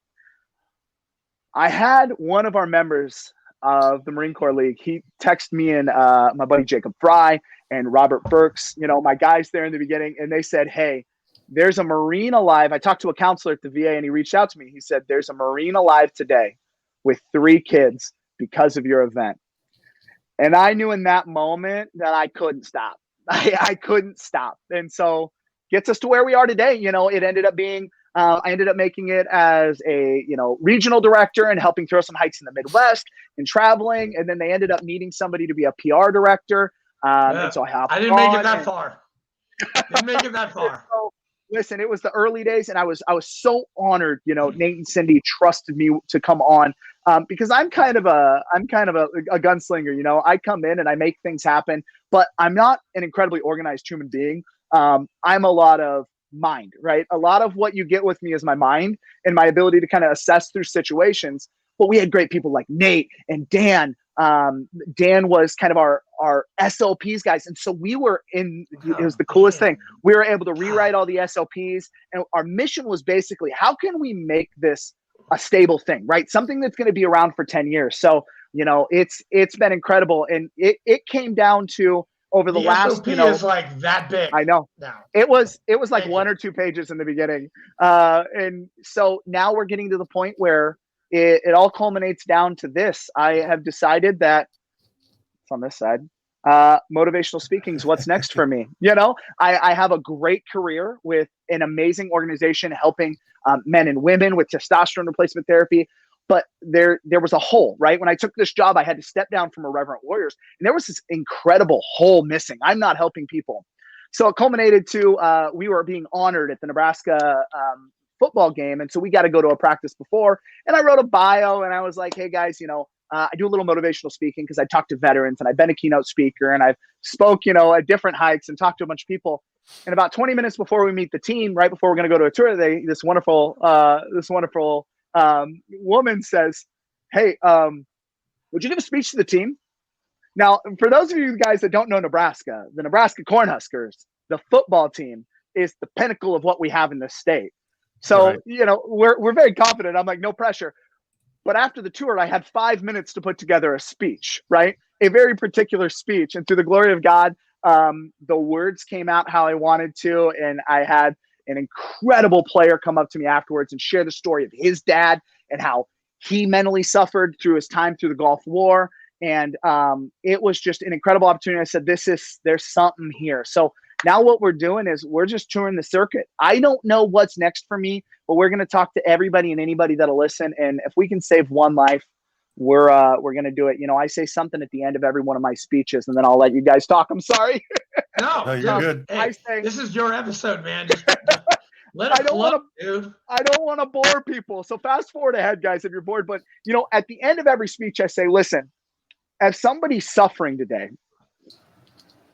I had one of our members of the Marine Corps League. He texted me and my buddy Jacob Fry and Robert Burks, my guys there in the beginning, and they said, hey, there's a Marine alive. I talked to a counselor at the VA, and he reached out to me. He said, there's a Marine alive today with 3 kids because of your event. And I knew in that moment that I couldn't stop. I couldn't stop. And so gets us to where we are today. It ended up being I ended up making it as a, regional director and helping throw some hikes in the Midwest and traveling. And then they ended up needing somebody to be a PR director. And so I didn't make it that far. So, listen, it was the early days, and I was so honored. Nate and Cindy trusted me to come on because I'm kind of a gunslinger. I come in and I make things happen, but I'm not an incredibly organized human being. I'm a lot of mind, right? A lot of what you get with me is my mind and my ability to kind of assess through situations. But we had great people like Nate and Dan, Dan was kind of our SOPs guys. And so we were it was the Oh, coolest man. thing. We were able to rewrite all the SOPs, and our mission was basically, how can we make this a stable thing, right? Something that's going to be around for 10 years. So, it's been incredible. And it came down to over the last, SOP is like that big. I know. Now. It was like Thank one you. or two pages in the beginning. And so now we're getting to the point where it all culminates down to this. I have decided that it's on this side. Motivational speaking is what's next for me. I have a great career with an amazing organization helping men and women with testosterone replacement therapy. But there was a hole, right? When I took this job, I had to step down from Irreverent Warriors, and there was this incredible hole missing. I'm not helping people. So it culminated to we were being honored at the Nebraska football game. And so we got to go to a practice before. And I wrote a bio, and I was like, hey, guys, I do a little motivational speaking because I talk to veterans, and I've been a keynote speaker, and I've spoke, at different hikes and talked to a bunch of people. And about 20 minutes before we meet the team, right before we're going to go to a tour, this wonderful woman says, hey, would you give a speech to the team? Now, for those of you guys that don't know Nebraska, the Nebraska Cornhuskers, the football team, is the pinnacle of what we have in this state. So, Right. We're very confident. I'm like, no pressure. But after the tour, I had 5 minutes to put together a speech, right? A very particular speech. And through the glory of God, the words came out how I wanted to. And I had an incredible player come up to me afterwards and share the story of his dad and how he mentally suffered through his time through the Gulf War. And it was just an incredible opportunity. I said, there's something here. So now what we're doing is we're just touring the circuit. I don't know what's next for me, but we're going to talk to everybody and anybody that'll listen. And if we can save one life, we're going to do it. I say something at the end of every one of my speeches, and then I'll let you guys talk. I'm sorry. No, you're good. Hey, this is your episode, man. Just let it flow, dude. I don't want to bore people. So fast forward ahead, guys, if you're bored. But, at the end of every speech, I say, listen, as somebody's suffering today,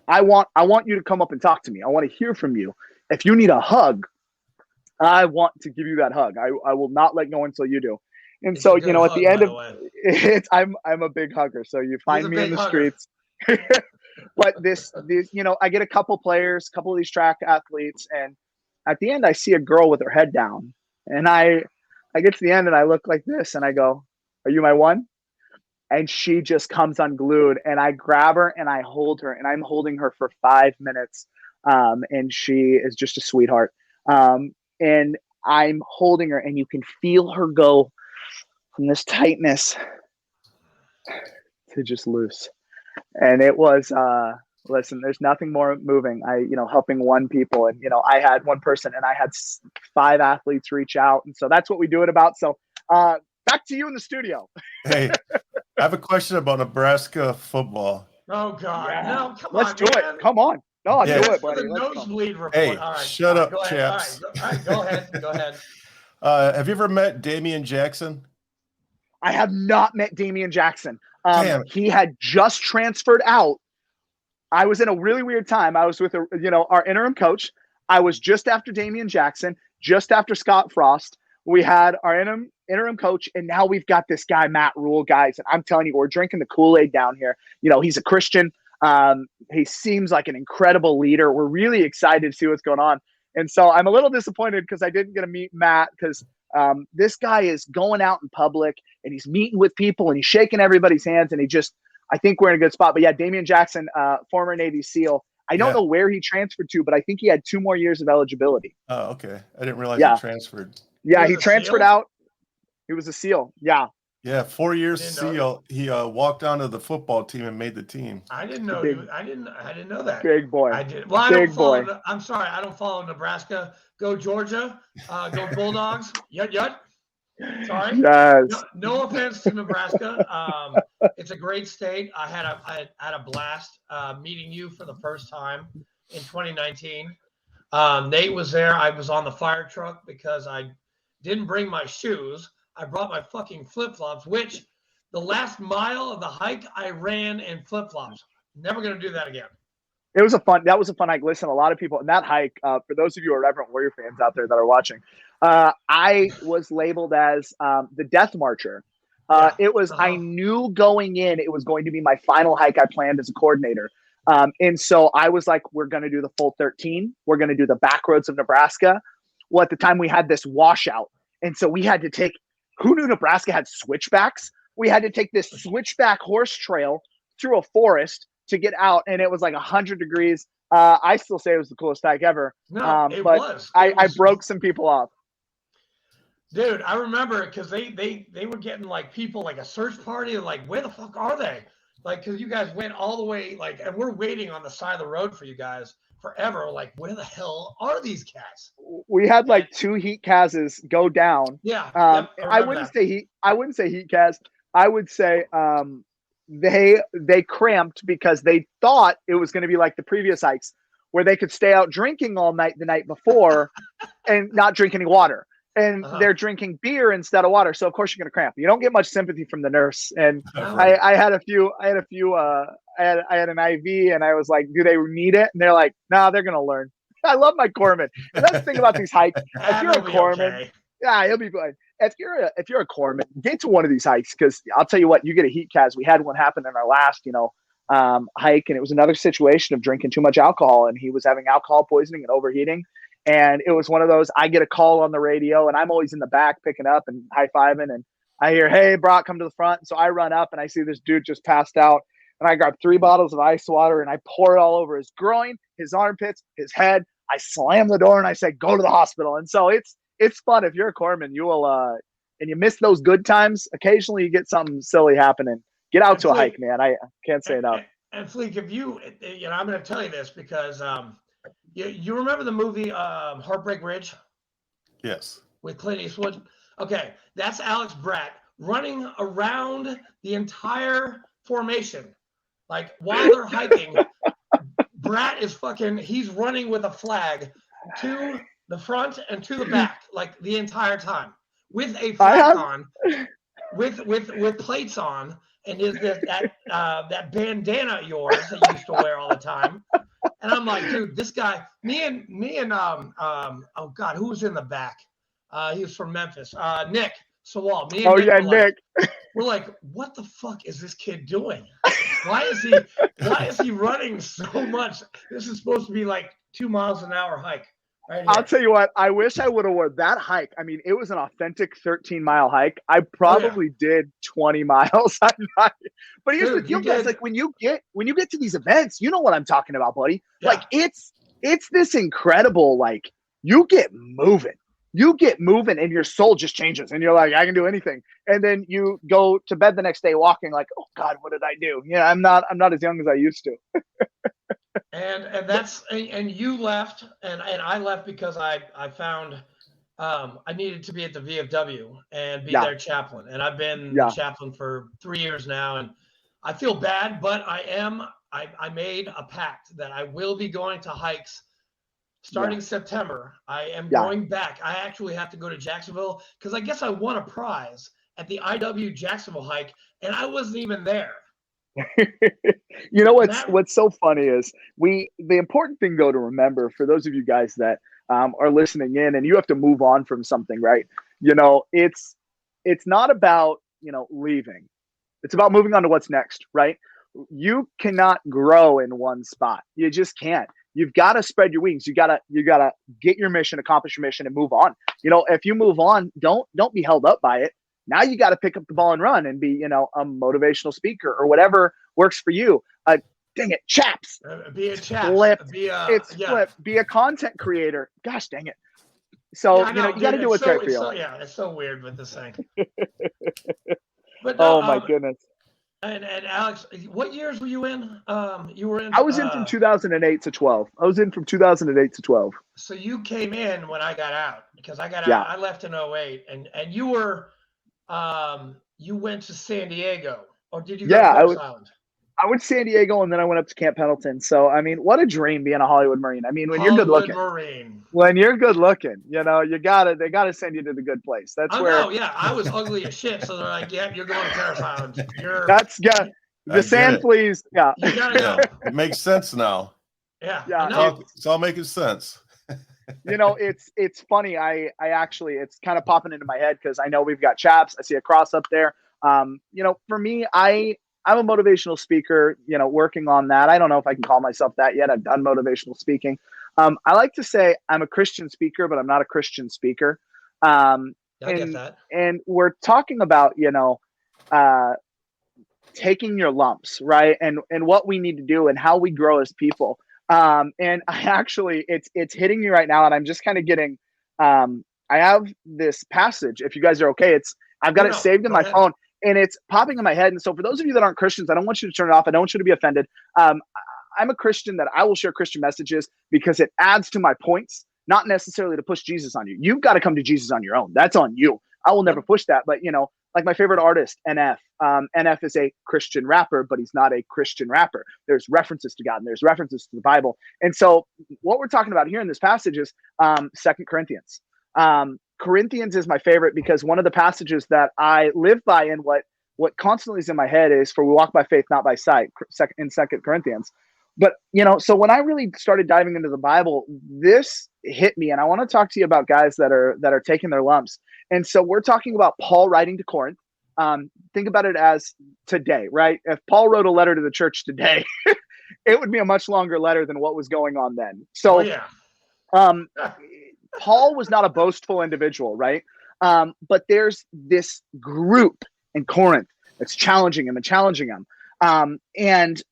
I want you to come up and talk to me. I want to hear from you. If you need a hug, I want to give you that hug. I will not let go until you do. And It's so, a good at hug, the end by of the way. it, I'm a big hugger. So you find He's a me in big the hugger. streets. But this, I get a couple players, a couple of these track athletes, and at the end, I see a girl with her head down, and I get to the end and I look like this, and I go, "Are you my one?" And she just comes unglued, and I grab her and I hold her, and I'm holding her for 5 minutes, and she is just a sweetheart. And I'm holding her, and you can feel her go from this tightness to just loose. And it was listen, there's nothing more moving. Helping one people, and I had one person, and I had 5 athletes reach out, and so that's what we do it about. So back to you in the studio. Hey, I have a question about Nebraska football. Oh God, Yeah. no, come Let's on, do man. it. Come on. No, Yeah. do That's it, for buddy. the Let's go. nosebleed report. Hey, All right, shut up, go ahead. chaps. All right, go ahead. Go ahead. Have you ever met Damian Jackson? I have not met Damian Jackson. Damn. He had just transferred out. I was in a really weird time. I was with our interim coach. I was just after Damian Jackson, just after Scott Frost. We had our interim coach, and now we've got this guy, Matt Rule, guys. And I'm telling you, we're drinking the Kool-Aid down here. He's a Christian. He seems like an incredible leader. We're really excited to see what's going on. And so I'm a little disappointed because I didn't get to meet Matt, because this guy is going out in public and he's meeting with people and he's shaking everybody's hands, and I think we're in a good spot. But yeah, Damian Jackson, former Navy SEAL. I don't know where he transferred to, but I think he had 2 more years of eligibility. Oh, okay. I didn't realize he transferred. Yeah, he transferred out. He was a SEAL. Yeah. Yeah, 4 years SEAL. He walked onto the football team and made the team. I didn't know. I didn't know that. Big boy. I did. Well, I don't follow. I'm sorry, I don't follow Nebraska. Go Georgia. Go Bulldogs. Yut. Sorry. Yes. No offense to Nebraska. It's a great state. I had a blast meeting you for the first time in 2019. Nate was there. I was on the fire truck because I didn't bring my shoes. I brought my fucking flip-flops, which the last mile of the hike I ran in flip-flops. Never going to do that again. That was a fun hike. Listen, a lot of people in that hike, for those of you who are Reverent Warrior fans out there that are watching, I was labeled as the Death Marcher. It was, I knew going in, it was going to be my final hike I planned as a coordinator. And so I was like, we're going to do the full 13. We're going to do the back roads of Nebraska. Well, at the time we had this washout. And so we had to take, who knew Nebraska had switchbacks? We had to take this switchback horse trail through a forest to get out. And it was like 100 degrees. I still say it was the coolest hike ever. No, it but was. I broke some people off. Dude, I remember it because they were getting like people like a search party. Like, where the fuck are they? Like, because you guys went all the way, like, and we're waiting on the side of the road for you guys forever. Like, where the hell are these cats? We had like 2 heat cases go down. Yeah. I wouldn't say heat cas. I would say they cramped because they thought it was going to be like the previous hikes where they could stay out drinking all night the night before and not drink any water. And they're drinking beer instead of water. So of course you're going to cramp. You don't get much sympathy from the nurse. And I had an IV and I was like, do they need it? And they're like, no, they're going to learn. I love my corpsman. And that's the thing about these hikes. If you're a corpsman, yeah, he'll be fine. If you're a corpsman, get to one of these hikes. Cause I'll tell you what, you get a heat cas. We had one happen in our last, hike. And it was another situation of drinking too much alcohol. And he was having alcohol poisoning and overheating. And it was one of those, I get a call on the radio and I'm always in the back picking up and high-fiving. And I hear, hey, Bratt, come to the front. So I run up and I see this dude just passed out. And I grab 3 bottles of ice water and I pour it all over his groin, his armpits, his head. I slam the door and I say, go to the hospital. And so it's fun. If you're a corpsman, you will, and you miss those good times. Occasionally you get something silly happening. Get out to a hike, man. I can't say enough. And Fleek, if I'm going to tell you this because, you remember the movie Heartbreak Ridge? Yes. With Clint Eastwood? Okay, that's Alex Bratt running around the entire formation. Like, while they're hiking, Bratt is he's running with a flag to the front and to the back, like, the entire time. With a flag on, with plates on, and that bandana of yours that you used to wear all the time. And I'm like, dude, this guy, me and oh God, who was in the back? He was from Memphis. Nick Sawal. Me and Nick. We're like, what the fuck is this kid doing? Why is he running so much? This is supposed to be like 2 miles an hour hike. Right here. I'll tell you what, I wish I would have worn that hike. I mean, it was an authentic 13-mile hike. I probably did 20 miles. But here's the deal, guys. Like when you get to these events, you know what I'm talking about, buddy. Yeah. Like it's this incredible, like you get moving and your soul just changes and you're like, I can do anything. And then you go to bed the next day walking like, oh God, what did I do? Yeah, I'm not as young as I used to. And you left and I left because I found I needed to be at the VFW and be their chaplain. And I've been the chaplain for 3 years now. And I feel bad, but I made a pact that I will be going to hikes starting September. I am going back. I actually have to go to Jacksonville because I guess I won a prize at the IW Jacksonville hike and I wasn't even there. You know what's so funny is the important thing though to remember for those of you guys that are listening in and you have to move on from something, right? It's not about leaving. It's about moving on to what's next, right? You cannot grow in one spot. You just can't. You've got to spread your wings. You gotta get your mission, accomplish your mission, and move on. If you move on, don't be held up by it. Now you got to pick up the ball and run and be, a motivational speaker or whatever works for you. Dang it, chaps. Be a chap. Flipped. Flipped. Be a content creator. Gosh, dang it. So you got to do what's right for you. It's so weird with this thing. But oh my goodness. And Alex, what years were you in? You were in. I was in from 2008 to 12. I was in from 2008 to 12. So you came in when I got out because I got out. I left in 08, and you were. You went to San Diego, or did you go to Parris Island? I went to San Diego, and then I went up to Camp Pendleton. So, I mean, what a dream being a Hollywood Marine. I mean, when you're good looking, they gotta send you to the good place. That's I was ugly as shit. So they're like, yeah, you're going to Parris Island. The sand fleas. Yeah. You gotta go. It makes sense now. Yeah. It's all making sense. It's funny. I actually, it's kind of popping into my head because I know we've got chaps. I see a cross up there. For me, I'm a motivational speaker, working on that. I don't know if I can call myself that yet. I've done motivational speaking. I like to say I'm a Christian speaker, but I'm not a Christian speaker. I get that. And we're talking about, uh, taking your lumps, right? And what we need to do and how we grow as people. And I actually, it's hitting me right now, and I'm just kind of getting. I have this passage. If you guys are okay, I've got it saved in my phone, and it's popping in my head. And so, for those of you that aren't Christians, I don't want you to turn it off. I don't want you to be offended. I'm a Christian that I will share Christian messages because it adds to my points, not necessarily to push Jesus on you. You've got to come to Jesus on your own. That's on you. I will never push that, but like my favorite artist, NF. NF is a Christian rapper, but he's not a Christian rapper. There's references to God and there's references to the Bible. And so what we're talking about here in this passage is 2 Corinthians. Corinthians is my favorite because one of the passages that I live by and what constantly is in my head is, for we walk by faith, not by sight, in 2 Corinthians. But, so when I really started diving into the Bible, this hit me. And I want to talk to you about guys that are taking their lumps. And so we're talking about Paul writing to Corinth. Think about it as today, right? If Paul wrote a letter to the church today, it would be a much longer letter than what was going on then. So, Paul was not a boastful individual, right? But there's this group in Corinth that's challenging him. And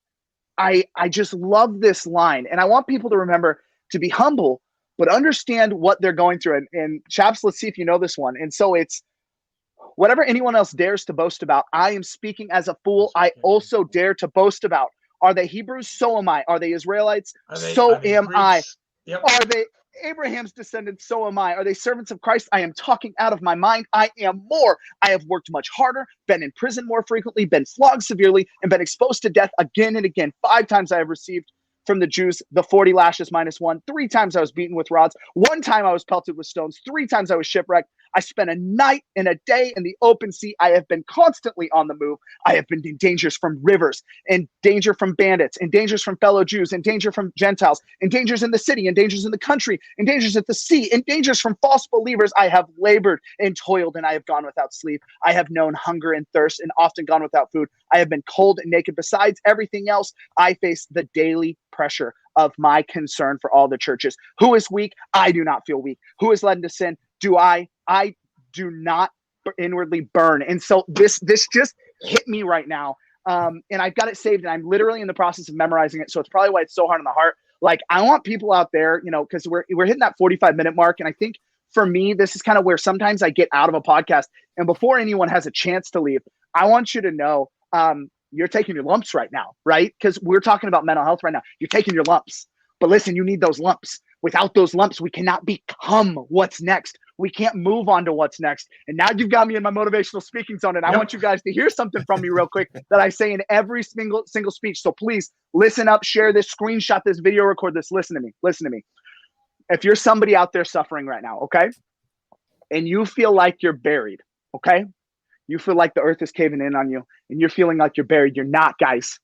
I just love this line. And I want people to remember to be humble, but understand what they're going through. And chaps, let's see if you know this one. And so it's, whatever anyone else dares to boast about, I am speaking as a fool. I also dare to boast about. Are they Hebrews? So am I. Are they Israelites? So am I. Yep. Are they Abraham's descendants? So am I. Are they servants of Christ? I am talking out of my mind. I am more. I have worked much harder, been in prison more frequently, been flogged severely, and been exposed to death again and again. 5 times I have received from the Jews the 40 lashes minus 1. 3 times I was beaten with rods. 1 time I was pelted with stones. 3 times I was shipwrecked. I spent a night and a day in the open sea. I have been constantly on the move. I have been in dangers from rivers, in danger from bandits, in dangers from fellow Jews, in danger from Gentiles, in dangers in the city, in dangers in the country, in dangers at the sea, in dangers from false believers. I have labored and toiled, and I have gone without sleep. I have known hunger and thirst, and often gone without food. I have been cold and naked. Besides everything else, I face the daily pressure of my concern for all the churches. Who is weak? I do not feel weak. Who is led into sin? I do not inwardly burn. And so this just hit me right now. And I've got it saved, and I'm literally in the process of memorizing it. So it's probably why it's so hard on the heart. Like, I want people out there, because we're hitting that 45-minute mark. And I think for me, this is kind of where sometimes I get out of a podcast. And before anyone has a chance to leave, I want you to know you're taking your lumps right now, right? Because we're talking about mental health right now. You're taking your lumps. But listen, you need those lumps. Without those lumps, we cannot become what's next. We can't move on to what's next. And now you've got me in my motivational speaking zone, and I want you guys to hear something from me real quick that I say in every single speech. So please listen up, share this, screenshot this video, record this. Listen to me. If you're somebody out there suffering right now, okay, and you feel like you're buried, okay, you feel like the earth is caving in on you, and you're feeling like you're buried. You're not, guys.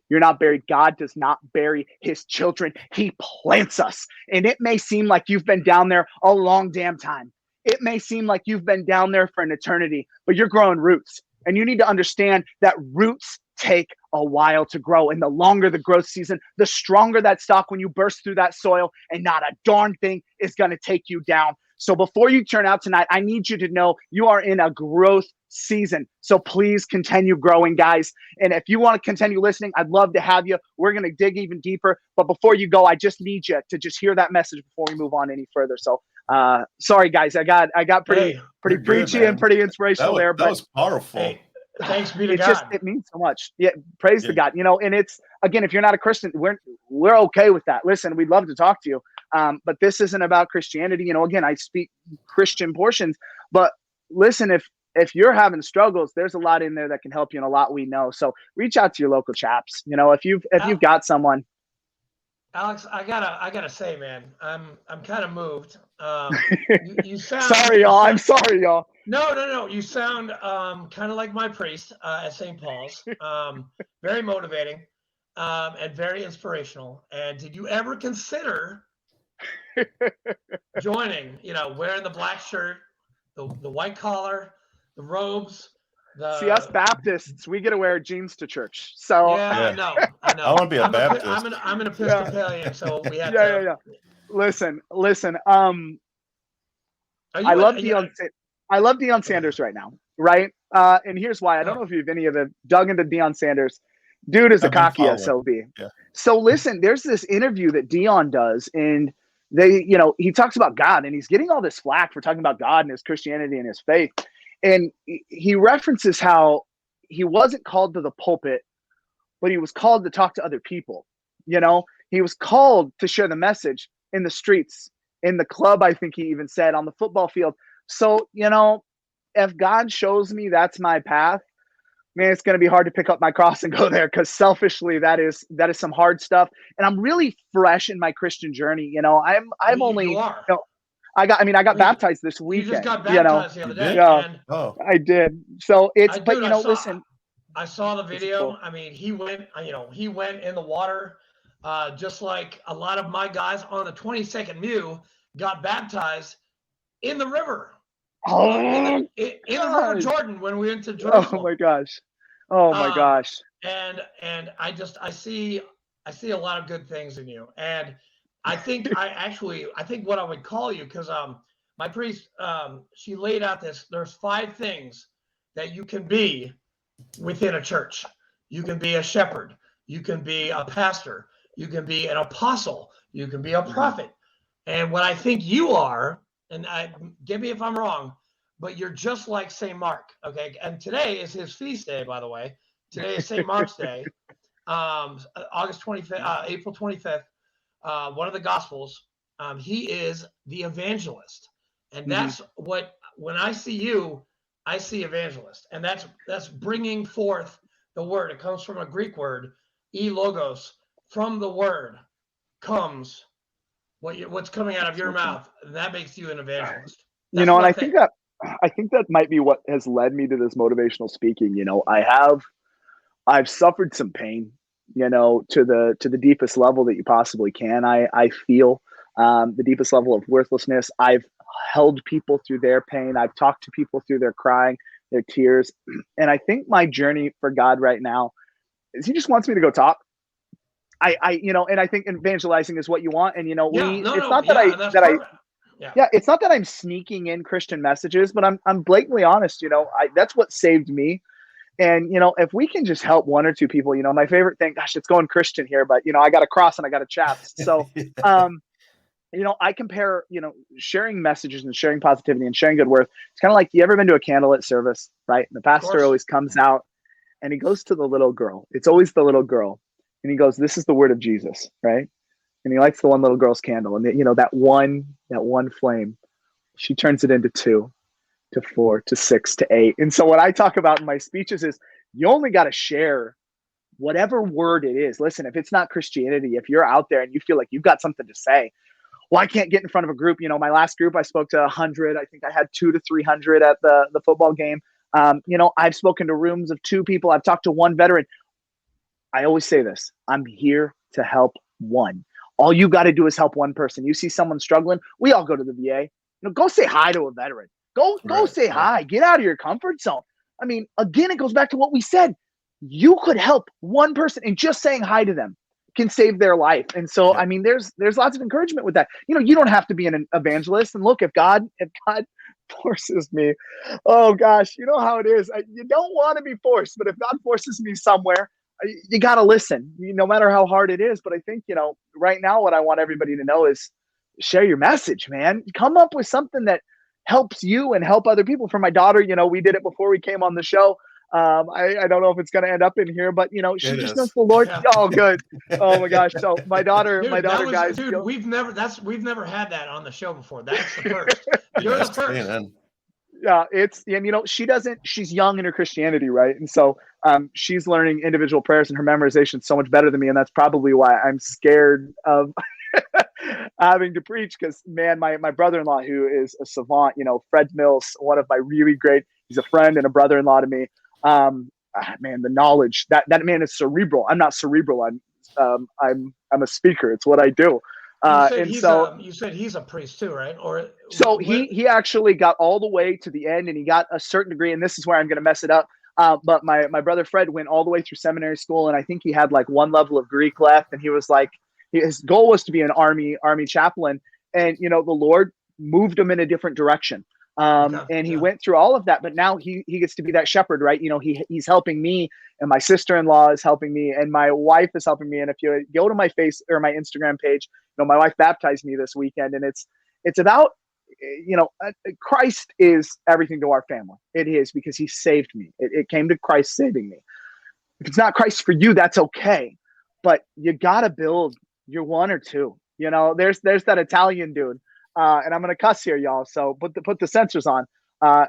You're not buried. God does not bury his children. He plants us. And it may seem like you've been down there a long damn time. It may seem like you've been down there for an eternity, but you're growing roots. And you need to understand that roots take a while to grow. And the longer the growth season, the stronger that stalk when you burst through that soil, and not a darn thing is going to take you down. So before you turn out tonight, I need you to know you are in a growth season. So please continue growing, guys. And if you want to continue listening, I'd love to have you. We're going to dig even deeper. But before you go, I just need you to just hear that message before we move on any further. So sorry, guys. I got pretty preachy and pretty inspirational there. That was powerful. Hey, thanks be to God. It means so much. Yeah, praise to God. And it's, again, if you're not a Christian, we're okay with that. Listen, we'd love to talk to you. But this isn't about Christianity. Again, I speak Christian portions, but listen, if you're having struggles, there's a lot in there that can help you, and a lot we know. So reach out to your local chaps. If you've got someone. Alex, I gotta say, man, I'm kind of moved. You sound sorry, y'all. I'm sorry, y'all. No. You sound kind of like my priest at St. Paul's. Very motivating and very inspirational. And did you ever consider joining? Wearing the black shirt, the white collar, the robes, See, us Baptists, we get to wear jeans to church. So yeah, I know. I want to be a Baptist. I'm an Episcopalian, so we had yeah. Listen. I love Deion Sanders right now, right? And here's why. I don't know if you've any of it dug into Deion Sanders. Dude is a cocky SOB. Yeah. So listen, there's this interview that Deion does, and he talks about God, and he's getting all this flack for talking about God and his Christianity and his faith. And he references how he wasn't called to the pulpit, but he was called to talk to other people. He was called to share the message in the streets, in the club, I think he even said, on the football field. So, if God shows me that's my path, man, it's going to be hard to pick up my cross and go there, because selfishly, that is some hard stuff. And I'm really fresh in my Christian journey. I'm only, you are. I got baptized this weekend. You just got baptized the other day. Yeah, and I did. So listen. I saw the video. Cool. I mean, he went in the water, just like a lot of my guys on the 22nd Mew got baptized in the river. Oh, in the River Jordan when we went to Jerusalem. Oh my gosh. And I see a lot of good things in you. And I think what I would call you, because my priest, she laid out there's 5 things that you can be within a church. You can be a shepherd, you can be a pastor, you can be an apostle, you can be a prophet. And what I think you are, and give me if I'm wrong, but you're just like St. Mark, okay? And today is his feast day, by the way. Today is St. Mark's Day, August 25th, April 25th. One of the Gospels. He is the evangelist, and that's what, when I see you, I see evangelist, and that's bringing forth the word. It comes from a Greek word, logos. From the word comes what's coming out of your mouth, and that makes you an evangelist. And I think that might be what has led me to this motivational speaking. I've suffered some pain, to the deepest level that you possibly can. I feel the deepest level of worthlessness. I've held people through their pain. I've talked to people through their crying, their tears. And I think my journey for God right now is he just wants me to go talk. And I think evangelizing is what you want. And, it's not that I'm sneaking in Christian messages, but I'm blatantly honest. That's what saved me. And, if we can just help 1 or 2 people, my favorite thing, gosh, it's going Christian here, but, I got a cross and I got a chaps. So, I compare, sharing messages and sharing positivity and sharing good worth. It's kind of like, you ever been to a candlelit service, right? And the pastor always comes out and he goes to the little girl. It's always the little girl. And he goes, this is the word of Jesus, right? And he lights the one little girl's candle. And, that one flame, she turns it into 2. To 4, to 6, to 8. And so what I talk about in my speeches is you only got to share whatever word it is. Listen, if it's not Christianity, if you're out there and you feel like you've got something to say, well, I can't get in front of a group. My last group, I spoke to 100. I think I had 200 to 300 at the football game. I've spoken to rooms of 2 people. I've talked to 1 veteran. I always say this, I'm here to help 1. All you got to do is help 1 person. You see someone struggling, we all go to the VA. Go say hi to a veteran. Go say hi. Get out of your comfort zone. I mean, again, it goes back to what we said. You could help 1 person, and just saying hi to them can save their life. And so, I mean, there's lots of encouragement with that. You don't have to be an evangelist. And look, if God forces me, oh gosh, you know how it is. You don't want to be forced, but if God forces me somewhere, you got to listen, no matter how hard it is. But I think, right now, what I want everybody to know is share your message, man. Come up with something that helps you and help other people. For my daughter, we did it before we came on the show. I don't know if it's going to end up in here, but she just knows the Lord. Yeah. Oh, good. Oh my gosh. So my daughter, guys. Dude, we've never had that on the show before. That's the first. You're the first. Man. Yeah, she's young in her Christianity, right? And so she's learning individual prayers, and her memorization is so much better than me. And that's probably why I'm scared of having to preach, because man, my brother-in-law, who is a savant, Fred Mills, one of my really great, he's a friend and a brother-in-law to me. Man, the knowledge that man is cerebral. I'm not cerebral. I'm a speaker. It's what I do. You said he's a priest too, right? Or so he actually got all the way to the end, and he got a certain degree. And this is where I'm going to mess it up. But my brother Fred went all the way through seminary school, and I think he had like one level of Greek left, and he was like, his goal was to be an army chaplain, and the Lord moved him in a different direction. And he went through all of that, but now he gets to be that shepherd, right? He's helping me, and my sister-in-law is helping me, and my wife is helping me. And if you go to my face or my Instagram page, my wife baptized me this weekend, and it's about, Christ is everything to our family. It is, because he saved me. It came to Christ saving me. If it's not Christ for you, that's okay. But you got to build your one or two. There's that Italian dude. And I'm going to cuss here, y'all. So put the sensors on.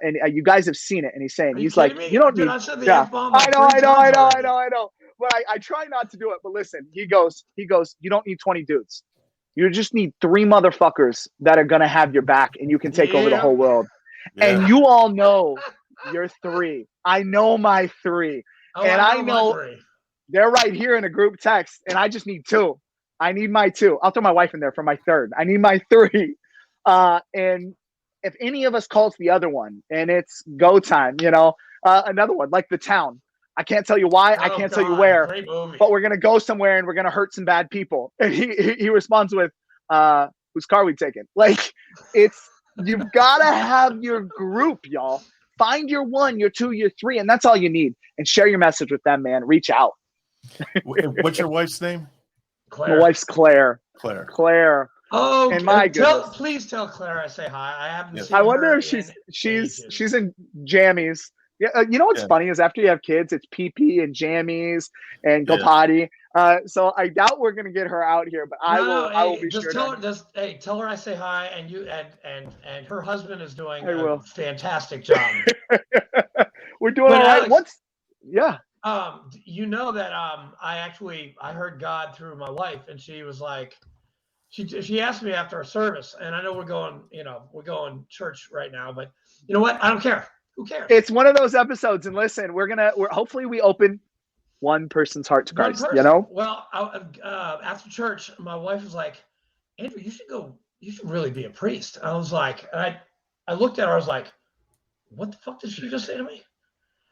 And you guys have seen it. And he's like, me? you don't Dude, need. I said the Yeah, F-bomb I like know. 3 times already. But I try not to do it. But listen, he goes, you don't need 20 dudes. You just need 3 motherfuckers that are going to have your back, and you can take over the whole world. Yeah. And you all know your 3. I know my 3. Oh, and I know my 3. They're right here in a group text, and I just need 2. I need my 2. I'll throw my wife in there for my 3rd. I need my 3. And if any of us calls the other one, and it's go time, another one like The Town. I can't tell you why. I can't tell you where, but we're going to go somewhere and we're going to hurt some bad people. And he responds with, whose car we taking? Like, you've got to have your group, y'all. Find your 1, your 2, your 3, and that's all you need. And share your message with them, man. Reach out. What's your wife's name? Claire. My wife's Claire. Claire. Oh, and my goodness. Please tell Claire I say hi. I haven't seen her. I wonder if she's in jammies. Yeah, what's funny is after you have kids, it's pee and jammies and go potty. So I doubt we're gonna get her out here, but I will be sure. Tell her I say hi, and you and her husband is doing a fantastic job. We're doing all right. Alex, that I heard God through my wife, and she was like, she asked me after our service, and I know we're going church right now, but you know what? I don't care. Who cares? It's one of those episodes, and listen, we're hopefully we open one person's heart to Christ. Well, after church, my wife was like, Andrew, you should really be a priest. I was like, I looked at her, I was like, what the fuck did she just say to me?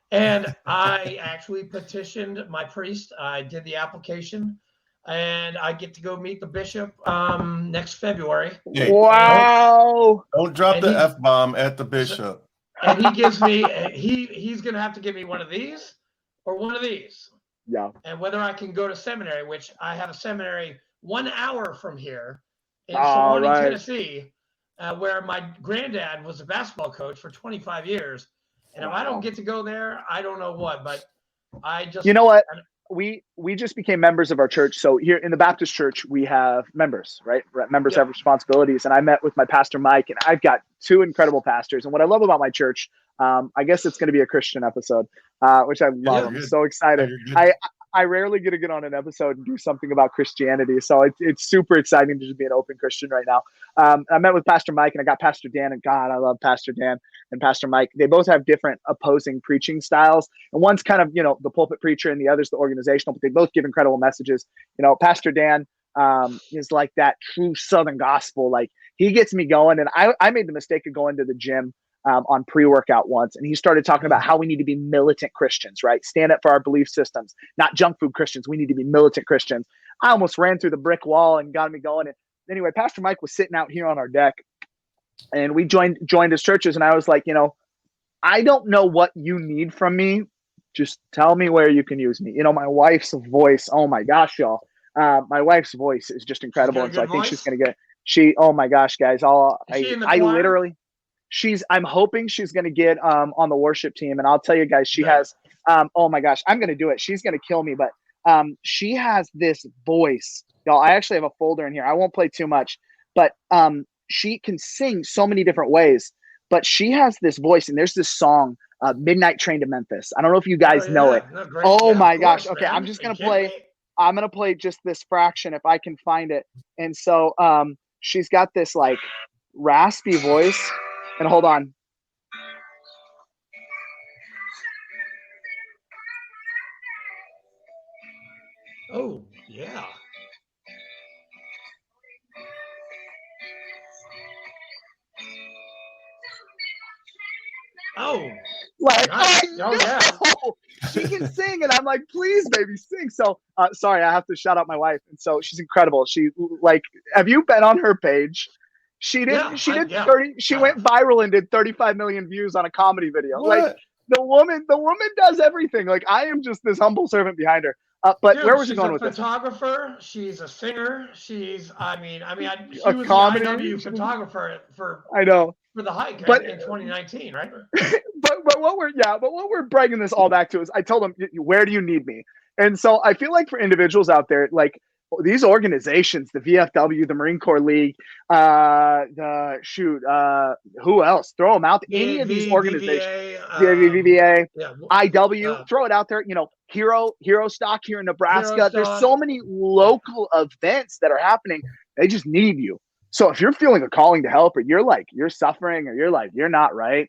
And I actually petitioned my priest. I did the application, and I get to go meet the bishop next February. Wow! Don't drop the F-bomb at the bishop. And he gives me, he's going to have to give me one of these or one of these. Yeah. And whether I can go to seminary, which I have a seminary 1 hour from here in Sewanee, Tennessee, where my granddad was a basketball coach for 25 years. And if I don't get to go there, I don't know what, but I just. You know what? We just became members of our church. So here in the Baptist church, we have members, right? Members have responsibilities. And I met with my pastor, Mike, and I've got 2 incredible pastors. And what I love about my church, I guess it's going to be a Christian episode, which I love. I'm so excited. I rarely get to get on an episode and do something about Christianity. So it's super exciting to just be an open Christian right now. I met with Pastor Mike, and I got Pastor Dan, and God, I love Pastor Dan and Pastor Mike. They both have different opposing preaching styles. And one's kind of, the pulpit preacher, and the other's the organizational, but they both give incredible messages. Pastor Dan is like that true Southern gospel. Like, he gets me going. And I made the mistake of going to the gym on pre-workout once, and he started talking about how we need to be militant Christians, right? Stand up for our belief systems, not junk food Christians. We need to be militant Christians. I almost ran through the brick wall and got me going. And anyway, Pastor Mike was sitting out here on our deck, and we joined his churches. And I was like, I don't know what you need from me. Just tell me where you can use me. My wife's voice. Oh my gosh, y'all. My wife's voice is just incredible. And so I think she's going to get, oh my gosh, guys. I literally, I'm hoping she's going to get on the worship team. And I'll tell you guys, she has, oh my gosh, I'm going to do it. She's going to kill me. But she has this voice. Y'all, I actually have a folder in here. I won't play too much, but she can sing so many different ways. But she has this voice, and there's this song, Midnight Train to Memphis. I don't know if you guys know it. No, my gosh. Okay, I'm just going to play. I'm going to play just this fraction if I can find it. And so she's got this like raspy voice. And hold on. Oh, yeah. Oh. Like, Nice. I know Oh, yeah. she can sing, and I'm like, please, baby, sing. So, sorry, I have to shout out my wife, and so she's incredible. She like, have you been on her page? She did. Yeah, She did yeah. 30. She went viral and did 35 million views on a comedy video. What? Like the woman does everything. Like I am just this humble servant behind her. But Dude, where was she's it going a with this? photographer. She's a singer. She's, she A was comedy? the IW photographer I know. for the hike But- in 2019, right? but what we're bringing this all back to is I told them, where do you need me? And so I feel like for individuals out there, like these organizations, the VFW, the Marine Corps League, who else? Throw them out. Any of these organizations, VVA, IW, throw it out there. Hero Stock here in Nebraska. There's so many local events that are happening. They just need you. So if you're feeling a calling to help, or you're suffering, or you're not right,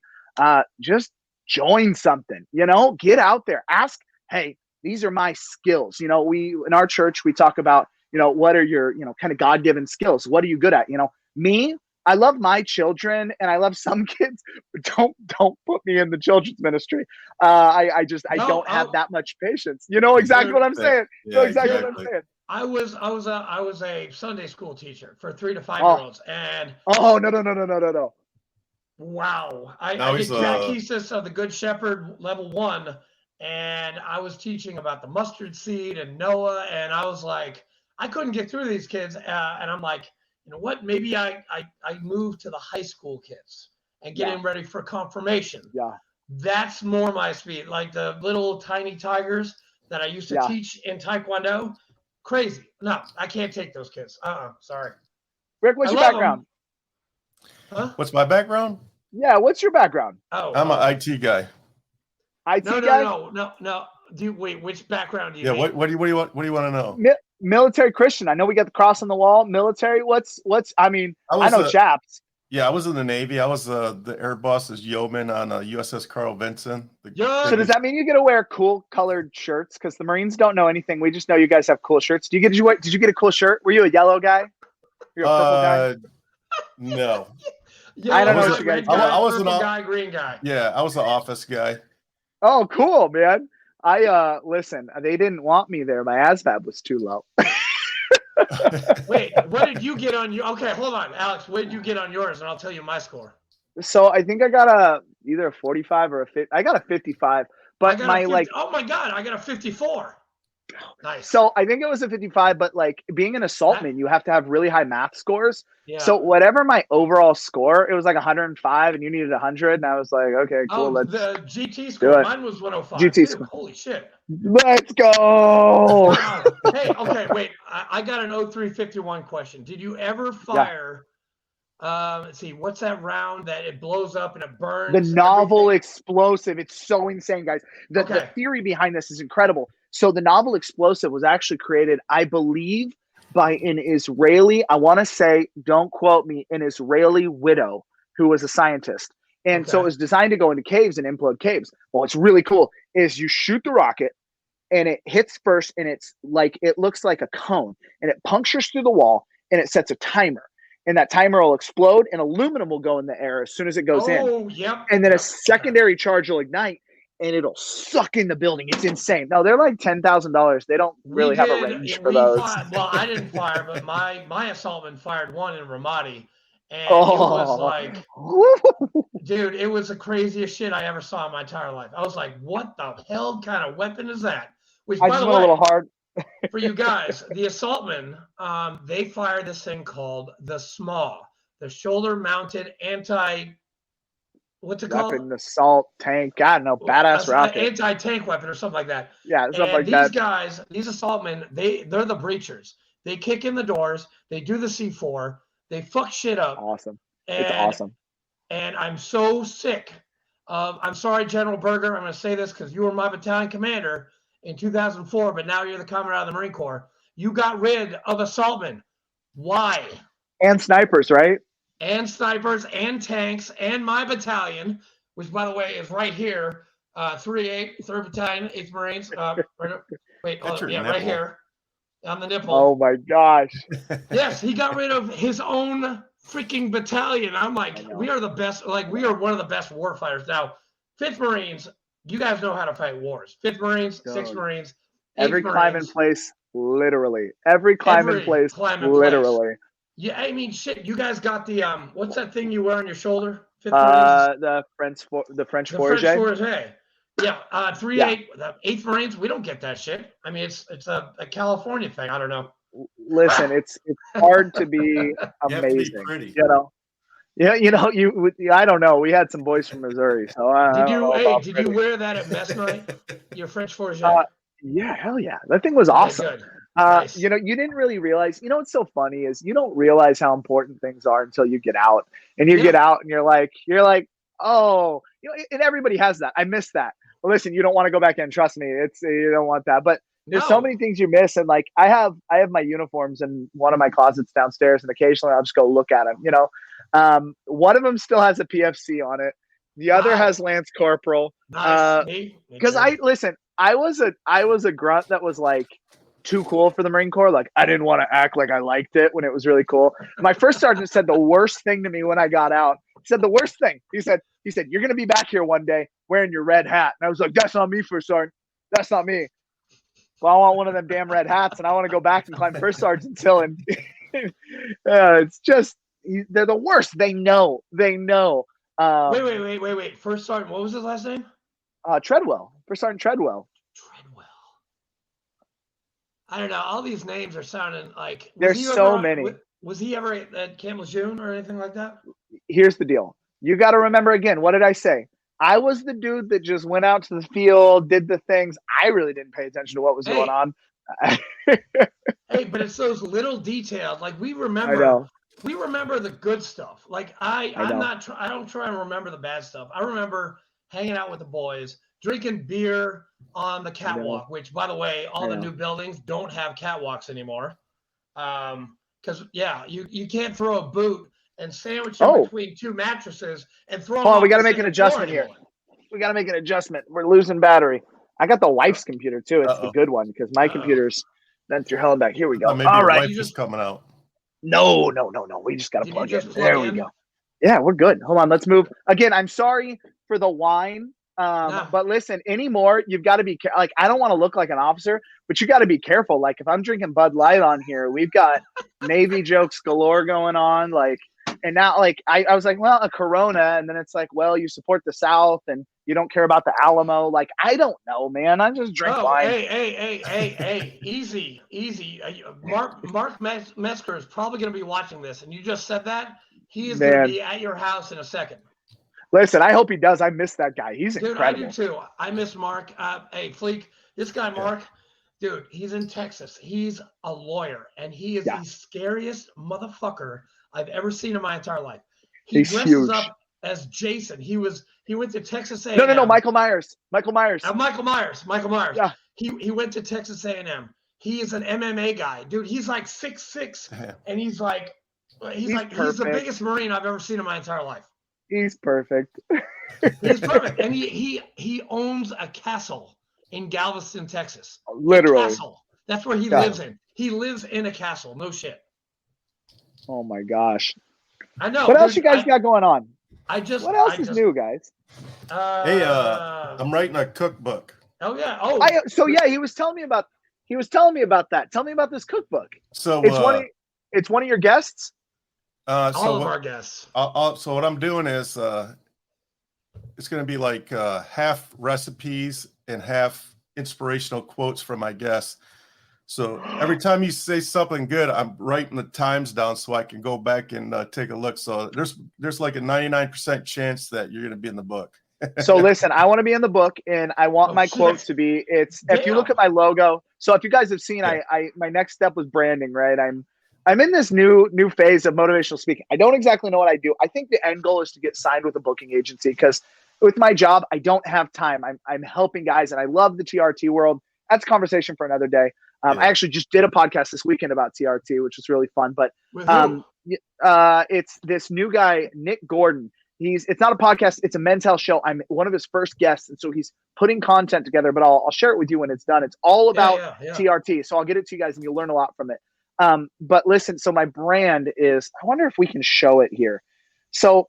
just join something. Get out there. Ask, hey, these are my skills. We in our church we talk about, what are your, kind of God-given skills? What are you good at? Me, I love my children, and I love some kids, but don't put me in the children's ministry. I don't have that much patience. You know exactly what I'm saying. Yeah, What I'm saying. I was a Sunday school teacher for 3 to 5 year olds, and no. wow, I did catechesis of the Good Shepherd level 1, and I was teaching about the mustard seed and Noah, and I was like, I couldn't get through these kids, and I'm like, you know what? Maybe I moved to the high school kids and getting ready for confirmation. Yeah, that's more my speed. Like the little tiny tigers that I used to teach in Taekwondo. Crazy. No, I can't take those kids. Sorry. Rick, what's your background? Huh? What's my background? Yeah, what's your background? I'm an IT guy. IT guy? No. Wait, which background do you mean? What do you want to know? Military Christian. I know we got the cross on the wall. Military. I know chaps. Yeah, I was in the Navy. I was the Air Boss's yeoman on USS Carl Vinson. So does that mean you get to wear cool colored shirts? Because the Marines don't know anything. We just know you guys have cool shirts. Did you get a cool shirt? Were you a yellow guy? You're a purple guy? No. I don't know what you guys got. I was an guy, green guy. Yeah, I was an office guy. Oh, cool, man. Listen, they didn't want me there. My ASVAB was too low. Wait, what did you get on your? Okay, hold on, Alex. What did you get on yours? And I'll tell you my score. So I think I got either a 45 or a 50. I got a 55. But oh my god, I got a 54. Nice. So I think it was a 55, but like being an assaultman, you have to have really high math scores. Yeah. So whatever my overall score, it was like 105, and you needed 100, and I was like, okay, cool. Let's the GT score. Mine was 105. GT score. Holy shit. Let's go. Wow. Hey, okay, wait. I got an 0351 question. Did you ever fire? Let's see, what's that round that it blows up and it burns? The novel explosive. It's so insane, guys. The theory behind this is incredible. So the novel explosive was actually created, I believe, by an Israeli, I want to say, don't quote me, an Israeli widow who was a scientist. And so it was designed to go into caves and implode caves. Well, what's really cool is you shoot the rocket and it hits first, and it looks like a cone, and it punctures through the wall, and it sets a timer. And that timer will explode, and aluminum will go in the air as soon as it goes in. Yep. And then a secondary charge will ignite, and it'll suck in the building. It's insane. No, they're like $10,000. They don't really have a range for those. Well, I didn't fire, but my assaultman fired one in Ramadi, and it was like, dude, it was the craziest shit I ever saw in my entire life. I was like, what the hell kind of weapon is that? Which, by the way, a little hard. For you guys, the assaultmen, they fire this thing called the SMAW, the shoulder-mounted what's it called? Weapon, assault, tank, I don't know, badass rocket. Anti-tank weapon or something like that. Yeah, something like that. These guys, these assaultmen, they're the breachers. They kick in the doors. They do the C4. They fuck shit up. Awesome. It's awesome. And I'm so sick of, I'm sorry, General Berger, I'm going to say this because you were my battalion commander in 2004, but now you're the Commandant of the Marine Corps. You got rid of assaultmen. Why? And snipers, right? And snipers and tanks and my battalion, which, by the way, is right here, 3-8, 3rd Battalion, 8th Marines. Right here on the nipple. Oh, my gosh. Yes, he got rid of his own freaking battalion. I'm like, we are the best. Like, we are one of the best war fighters. Now, 5th Marines, you guys know how to fight wars. 5th Marines, 6th Dude. Marines, 8th Every climb in Marines, place, literally. Every climb in place, climb in place. literally. Yeah, I mean, shit. You guys got the what's that thing you wear on your shoulder? 5th Marines, The French the Forge. French Forge. Yeah, 3 Yeah. 8, the 8th Marines. We don't get that shit. I mean, it's a California thing. I don't know. Listen, it's hard to be You have to be amazing. pretty. You know. Yeah, I don't know. We had some boys from Missouri, so I don't know about did pretty. you wear that at mess night? Your French Forge? Yeah, hell yeah. That thing was Okay, awesome. good. Nice. You didn't really realize, what's so funny is you don't realize how important things are until you get out. And you get out and you're like, oh, and everybody has that. I miss that. Well, listen, you don't want to go back in. Trust me. You don't want that. But there's so many things you miss. And like, I have my uniforms in one of my closets downstairs, and occasionally I'll just go look at them. One of them still has a PFC on it. The other has Lance Corporal. Nice. Because I was a grunt that was like too cool for the Marine Corps. Like, I didn't want to act like I liked it when it was really cool. My first sergeant said the worst thing to me when I got out. He said the worst thing. He said, you're going to be back here one day wearing your red hat. And I was like, that's not me, first sergeant. That's not me. Well, I want one of them damn red hats, and I want to go back and climb first sergeant's hill. And it's just, they're the worst. They know. Wait. First sergeant, what was his last name? Treadwell. First sergeant Treadwell. I don't know. All these names are sounding like there's so many. Was he ever at Camp Lejeune or anything like that? Here's the deal. You got to remember again. What did I say? I was the dude that just went out to the field, did the things. I really didn't pay attention to what was going on. Hey, but it's those little details. Like we remember the good stuff. Like I don't try and remember the bad stuff. I remember hanging out with the boys, drinking beer on the catwalk, which, by the way, all the new buildings don't have catwalks anymore. Because you can't throw a boot and sandwich it between two mattresses and throw them. We got to make an adjustment here. We got to make an adjustment. We're losing battery. I got the wife's computer too. It's the good one because my computer's been through hell and back. Here we go. Maybe all right, wife is coming out. No. We just got to plug in. There we go. Yeah, we're good. Hold on. Let's move again. I'm sorry for the wine. But listen, anymore, you've got to be like, I don't want to look like an officer, but you got to be careful. Like if I'm drinking Bud Light on here, we've got Navy jokes galore going on. Like, and now like, I was like, well, a Corona. And then it's like, well, you support the South and you don't care about the Alamo. Like, I don't know, man. I just drink wine. Hey, easy. Mark Metzger is probably going to be watching this. And you just said that he is going to be at your house in a second. Listen, I hope he does. I miss that guy. He's incredible. I do too. I miss Mark. Hey, Fleek, this guy, Mark, dude, he's in Texas. He's a lawyer, and he is the scariest motherfucker I've ever seen in my entire life. He's dresses up as Jason. He went to Texas A&M. No, Michael Myers. Michael Myers. Yeah. He went to Texas A&M. He is an MMA guy. Dude, he's like 6'6", and he's the biggest Marine I've ever seen in my entire life. He's perfect. He's perfect. And he owns a castle in Galveston, Texas. Literally. A castle. That's where he lives in. He lives in a castle. No shit. Oh my gosh. I know. What else you guys got going on? What else is new, guys? Hey, I'm writing a cookbook. Oh yeah. He was telling me about that. Tell me about this cookbook. So it's one of your guests? All of our guests. So what I'm doing is it's going to be like half recipes and half inspirational quotes from my guests. So every time you say something good, I'm writing the times down so I can go back and take a look. So there's like a 99% chance that you're going to be in the book. So listen, I want to be in the book, and I want my quotes to be. If you look at my logo. So if you guys have seen, my next step was branding. Right, I'm in this new phase of motivational speaking. I don't exactly know what I do. I think the end goal is to get signed with a booking agency because with my job, I don't have time. I'm helping guys, and I love the TRT world. That's a conversation for another day. I actually just did a podcast this weekend about TRT, which was really fun. But it's this new guy, Nick Gordon. It's not a podcast. It's a Men's Health show. I'm one of his first guests. And so he's putting content together, but I'll share it with you when it's done. It's all about TRT. So I'll get it to you guys and you'll learn a lot from it. But listen, so my brand is, I wonder if we can show it here. So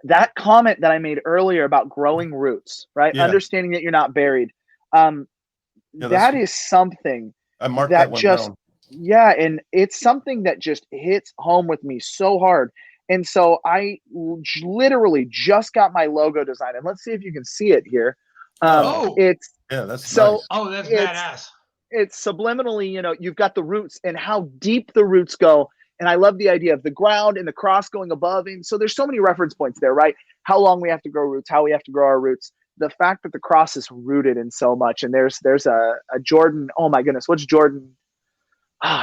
that comment that I made earlier about growing roots, right? Yeah. Understanding that you're not buried. That is something I marked that that one just, down. yeah, and it's something that just hits home with me so hard. And so I literally just got my logo designed, and let's see if you can see it here. Oh. It's Yeah, that's so nice. Oh, that's it's badass. it's subliminally, you've got the roots and how deep the roots go. And I love the idea of the ground and the cross going above. And so there's so many reference points there, right? How long we have to grow roots, how we have to grow our roots. The fact that the cross is rooted in so much. And there's a Jordan. Oh my goodness, what's Jordan?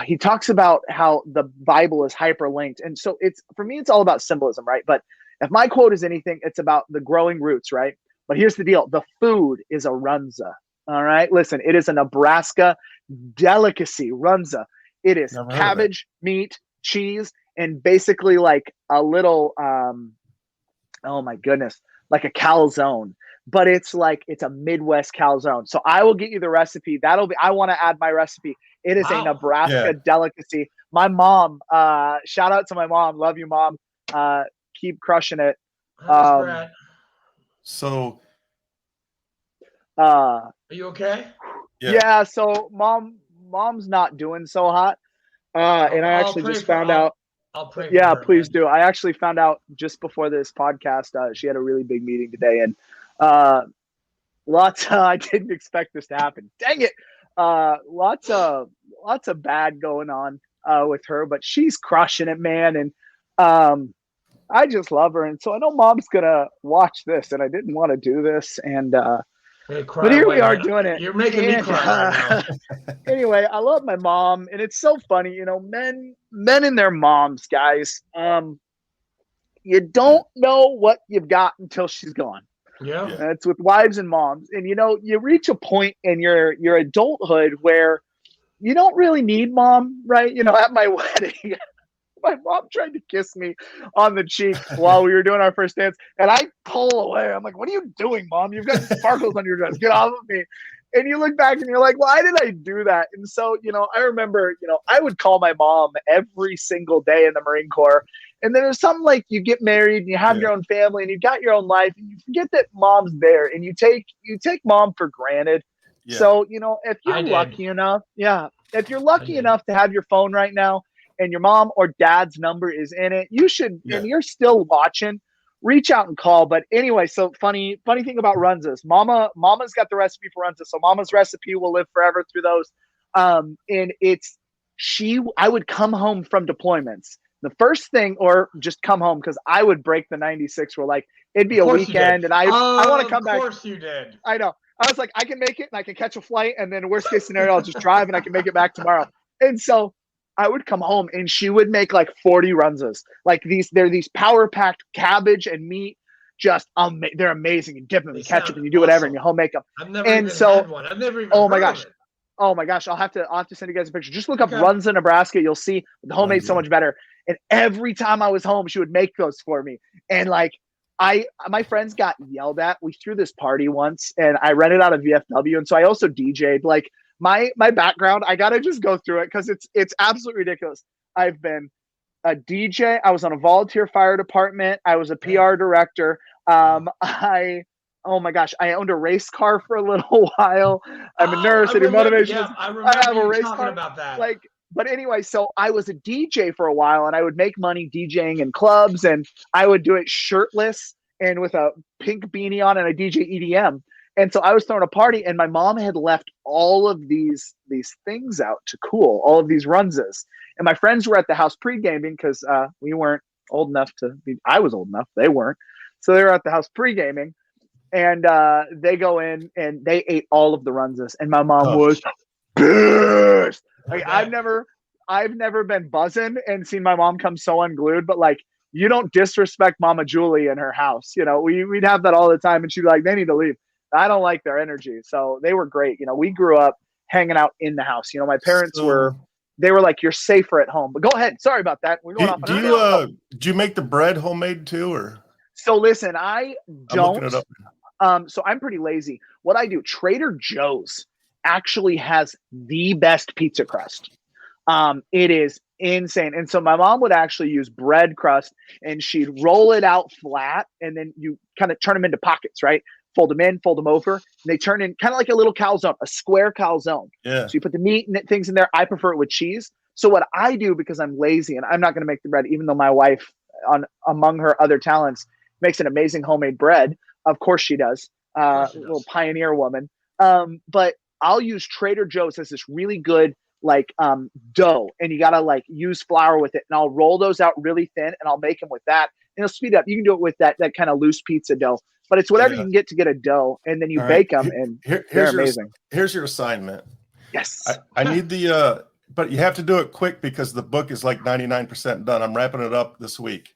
He talks about how the Bible is hyperlinked. And so it's, for me, it's all about symbolism, right? But if my quote is anything, it's about the growing roots, right? But here's the deal. The food is a runza. All right. Listen, it is a Nebraska delicacy, runza. It is Never heard of it. cabbage, meat, cheese, and basically like a little, oh my goodness, like a calzone. But it's a Midwest calzone. So I will get you the recipe. I want to add my recipe. It is a Wow. Nebraska delicacy. My mom, shout out to my mom. Love you, Mom. Keep crushing it. Thanks, Bratt. So, Are you okay? yeah. So mom's not doing so hot. And I actually just found out. I'll pray. Yeah, for her, please man. do. I actually found out just before this podcast. She had a really big meeting today, and lots. I didn't expect this to happen. Dang it! Lots of bad going on with her, but she's crushing it, man. And I just love her, and so I know Mom's gonna watch this, and I didn't want to do this, and but here we are doing it. You're making me cry right now. Anyway, I love my mom, and it's so funny, men and their moms, guys. You don't know what you've got until she's gone. Yeah. It's with wives and moms, and you reach a point in your adulthood where you don't really need mom, right? At my wedding, my mom tried to kiss me on the cheek while we were doing our first dance, and I pull away. I'm like, "What are you doing, Mom? You've got sparkles on your dress. Get off of me!" And you look back and you're like, "Why did I do that?" And so, I remember, I would call my mom every single day in the Marine Corps. And then there's something like you get married and you have your own family and you've got your own life, and you forget that mom's there, and you take mom for granted. Yeah. So, if you're lucky enough, if you're lucky enough to have your phone right now, and your mom or dad's number is in it, you should, and you're still watching, reach out and call. But anyway, so funny thing about runzas. Mama's got the recipe for runzas. So Mama's recipe will live forever through those. And I would come home from deployments. The first thing, or just come home, because I would break the 96 rule. Like, it'd be a weekend, and I want to come back. Of course you did. I know. I was like, I can make it, and I can catch a flight, and then worst case scenario, I'll just drive, and I can make it back tomorrow. And so I would come home, and she would make like 40 runzas. Like they're these power packed cabbage and meat. Just they're amazing. You dip them in ketchup, and you do whatever, and you home make them. I've never even had one. I've never even. Oh my gosh. Oh my gosh. I'll have to send you guys a picture. Just look up Runza, Nebraska. You'll see the homemade so much better. And every time I was home, she would make those for me. And like, my friends got yelled at. We threw this party once, and I rented out a VFW. And so I also DJ'd. Like, my background, I gotta just go through it because it's absolutely ridiculous. I've been a DJ. I was on a volunteer fire department. I was a PR director. Oh my gosh, I owned a race car for a little while. I'm a nurse. I do motivational. Yeah, I remember have a race talking car about that. But anyway, so I was a DJ for a while, and I would make money DJing in clubs, and I would do it shirtless and with a pink beanie on, and I DJ EDM. And so I was throwing a party, and my mom had left all of these things out to cool, all of these runzas. And my friends were at the house pre-gaming because we weren't old enough to be. I was old enough. They weren't. So they were at the house pre-gaming, and they go in, and they ate all of the runzas. And my mom was pissed. Like, I've never been buzzing and seen my mom come so unglued, but like, you don't disrespect Mama Julie in her house. We'd have that all the time, and she'd be like, they need to leave. I don't like their energy. So they were great. We grew up hanging out in the house. My parents were like, you're safer at home. But go ahead. Sorry about that. We're going off. Do you make the bread homemade too, or? So listen, I don't. I'm looking it up. So I'm pretty lazy. What I do, Trader Joe's actually has the best pizza crust. It is insane. And so my mom would actually use bread crust and she'd roll it out flat and then you kind of turn them into pockets, right? Fold them in, fold them over, and they turn in kind of like a little calzone, a square calzone. Yeah. So you put the meat and things in there. I prefer it with cheese. So what I do, because I'm lazy and I'm not going to make the bread, even though my wife, among her other talents, makes an amazing homemade bread. Of course she does. Little pioneer woman. But I'll use Trader Joe's as this really good like dough, and you gotta like use flour with it. And I'll roll those out really thin, and I'll make them with that. And it'll speed up. You can do it with that kind of loose pizza dough, but it's whatever you can get to get a dough, and then you bake them, and they're amazing. Here's your assignment. Yes, I need the but you have to do it quick because the book is like 99% done. I'm wrapping it up this week.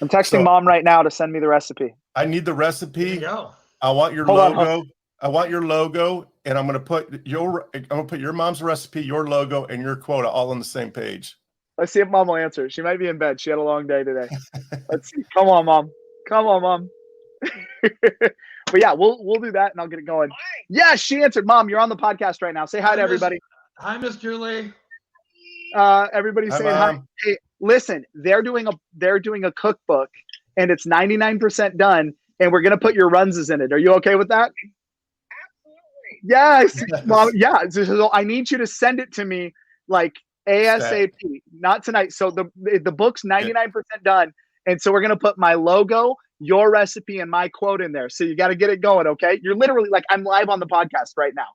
I'm texting mom right now to send me the recipe. I need the recipe. There you go. I want your logo. I want your logo, and I'm gonna put your mom's recipe, your logo, and your quota all on the same page. Let's see if mom will answer. She might be in bed. She had a long day today. Let's see. Come on, mom. Come on, mom. But yeah, we'll do that, and I'll get it going. Yeah, she answered. Mom, you're on the podcast right now. Say hi to everybody. Hi, Miss Julie. Everybody's saying hi. Hey, listen, they're doing a cookbook, and it's 99% done, and we're gonna put your runses in it. Are you okay with that? Yes. Well, yeah. So I need you to send it to me like ASAP, not tonight. So the book's 99% done. And so we're going to put my logo, your recipe, and my quote in there. So you got to get it going. Okay. You're literally like, I'm live on the podcast right now.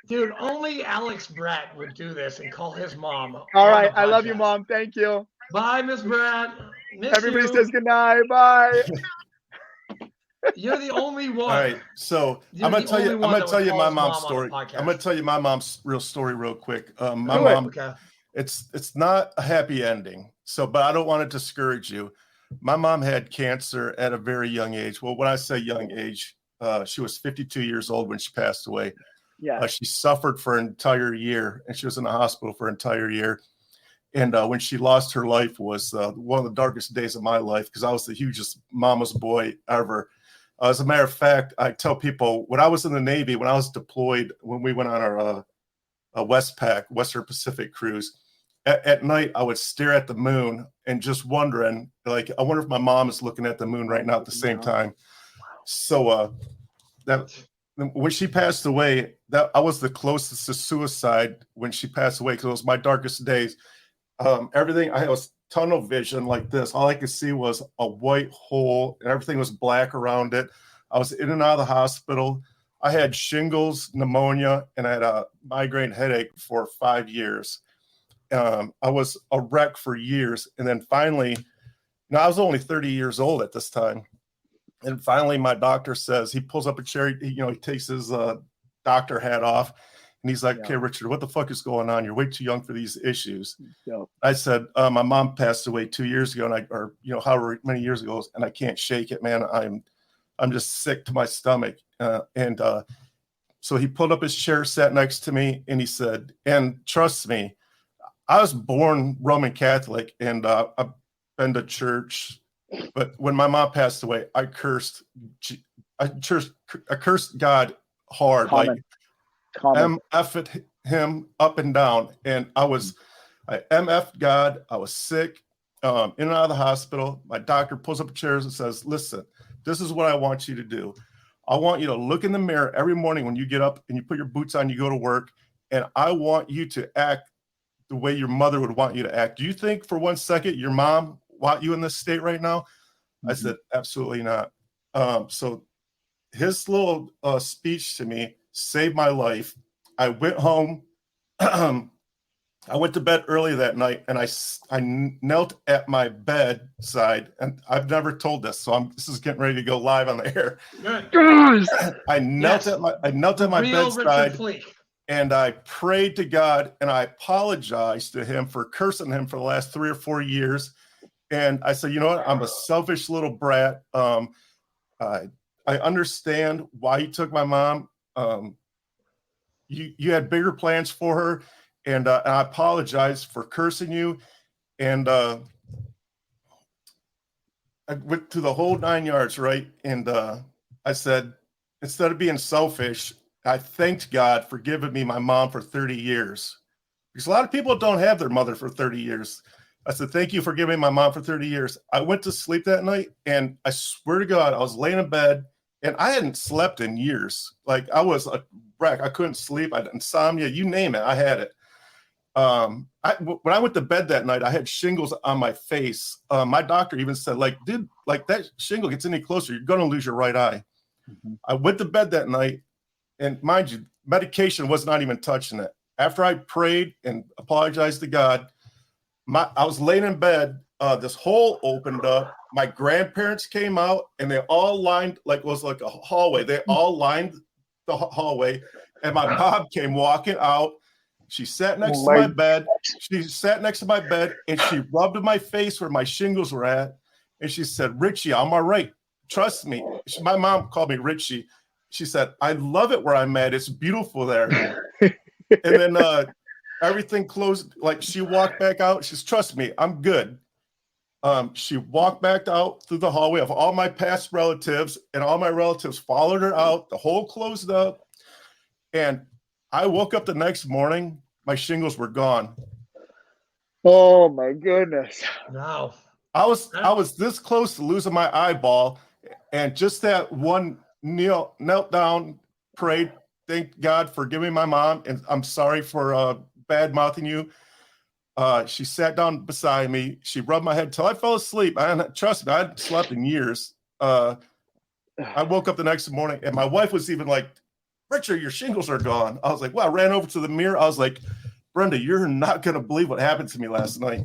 Dude, only Alex Bratt would do this and call his mom. All right. I love you, Mom. Thank you. Bye, Miss Bratt. Everybody says goodnight. Bye. You're the only one. All right, so I'm gonna tell you my mom's story. I'm gonna tell you my mom's real story real quick. My mom, okay. It's not a happy ending. So, but I don't want to discourage you. My mom had cancer at a very young age. Well, when I say young age, she was 52 years old when she passed away. Yeah. She suffered for an entire year, and she was in the hospital for an entire year. And when she lost her life was one of the darkest days of my life because I was the hugest mama's boy ever. As a matter of fact, I tell people when I was in the Navy, when I was deployed, when we went on our Westpac, Western Pacific cruise, at night I would stare at the moon and just wondering, like, I wonder if my mom is looking at the moon right now at the same time. So that when she passed away, that I was the closest to suicide when she passed away because it was my darkest days. Everything I was tunnel vision like this. All I could see was a white hole and everything was black around it. I was in and out of the hospital. I had shingles, pneumonia, and I had a migraine headache for 5 years. I was a wreck for years. And then finally, I was only 30 years old at this time. And finally, my doctor says, he pulls up a chair, he takes his doctor hat off. And he's like, okay, Richard, what the fuck is going on? You're way too young for these issues. Yeah. I said, my mom passed away 2 years ago, or however many years ago, and I can't shake it, man. I'm just sick to my stomach. So he pulled up his chair, sat next to me, and he said, and trust me, I was born Roman Catholic, and I've been to church. But when my mom passed away, I cursed God hard. Common. MF'd him up and down, and I MF'd God. I was sick, in and out of the hospital. My doctor pulls up a chair and says, listen, this is what I want you to do. I want you to look in the mirror every morning when you get up and you put your boots on, you go to work, and I want you to act the way your mother would want you to act. Do you think for 1 second your mom want you in this state right now? Mm-hmm. I said, absolutely not. So his little speech to me saved my life. I went home. I went to bed early that night, and I knelt at my bedside, and I've never told this, so this is getting ready to go live on the air. Gosh. I knelt at my bedside, and I prayed to God, and I apologized to him for cursing him for the last 3 or 4 years. And I said, you know what? I'm a selfish little brat. I understand why you took my mom. You had bigger plans for her, and I apologize for cursing you. And I went through the whole 9 yards, right? And I said, instead of being selfish, I thanked God for giving me my mom for 30 years. Because a lot of people don't have their mother for 30 years. I said, thank you for giving me my mom for 30 years. I went to sleep that night, and I swear to God, I was laying in bed, and I hadn't slept in years. Like, I was a wreck. I couldn't sleep. I had insomnia. You name it, I had it. When I went to bed that night, I had shingles on my face. My doctor even said, like, dude, like that shingle gets any closer, you're going to lose your right eye. Mm-hmm. I went to bed that night, and mind you, medication was not even touching it. After I prayed and apologized to God, I was laying in bed. This hole opened up. My grandparents came out, and they all lined, like it was like a hallway. They all lined the hallway, and my mom came walking out. She sat next to my bed. She sat next to my bed, and she rubbed my face where my shingles were at, and she said, "Richie, I'm all right. Trust me." My mom called me Richie. She said, "I love it where I'm at. It's beautiful there." And then everything closed. Like, she walked back out. She says, "Trust me, I'm good." She walked back out through the hallway of all my past relatives, and all my relatives followed her out. The hole closed up, and I woke up the next morning. My shingles were gone. Oh my goodness! Wow. I was this close to losing my eyeball, and just that one knelt down, prayed, thank God for giving my mom, and I'm sorry for bad mouthing you. She sat down beside me. She rubbed my head till I fell asleep. Trust me, I hadn't slept in years. I woke up the next morning, and my wife was even like, "Richard, your shingles are gone." I was like, well, I ran over to the mirror. I was like, "Brenda, you're not going to believe what happened to me last night."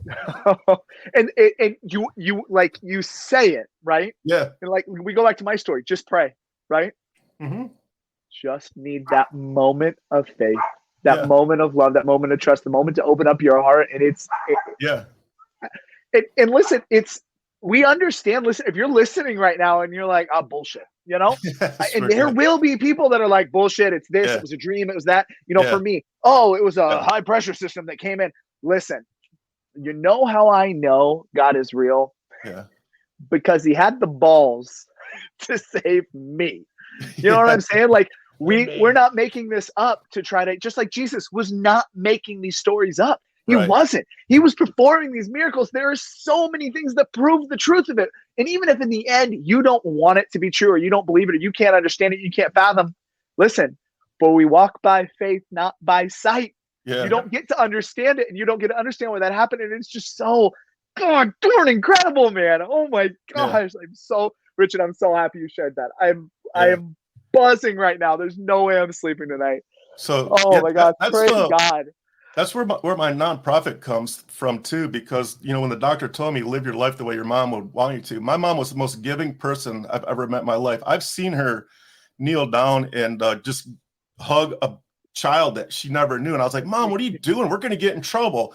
and you say it, right? Yeah. And like, we go back to my story, just pray, right? Mm-hmm. Just need that moment of faith, that moment of love, that moment of trust, the moment to open up your heart. And and listen, we understand. Listen, if you're listening right now and you're like, "Oh, bullshit," and there will be people that are like, "Bullshit, it's this, it was a dream, it was that." For me, it was a high pressure system that came in. Listen, you know how I know God is real? Yeah. Because he had the balls to save me. You know what I'm saying? Like, we're not making this up to try to, just like Jesus was not making these stories up. He wasn't. He was performing these miracles. There are so many things that prove the truth of it. And even if in the end you don't want it to be true, or you don't believe it, or you can't understand it, you can't fathom, listen, for we walk by faith, not by sight. Yeah. You don't get to understand it, and you don't get to understand why that happened. And it's just so darn incredible, man. Oh my gosh. Yeah. Richard, I'm so happy you shared that. I am buzzing right now. There's no way I'm sleeping tonight. So, my God, praise God. That's where my nonprofit comes from too, because when the doctor told me live your life the way your mom would want you to, my mom was the most giving person I've ever met in my life. I've seen her kneel down and just hug a child that she never knew, and I was like, "Mom, what are you doing? We're going to get in trouble."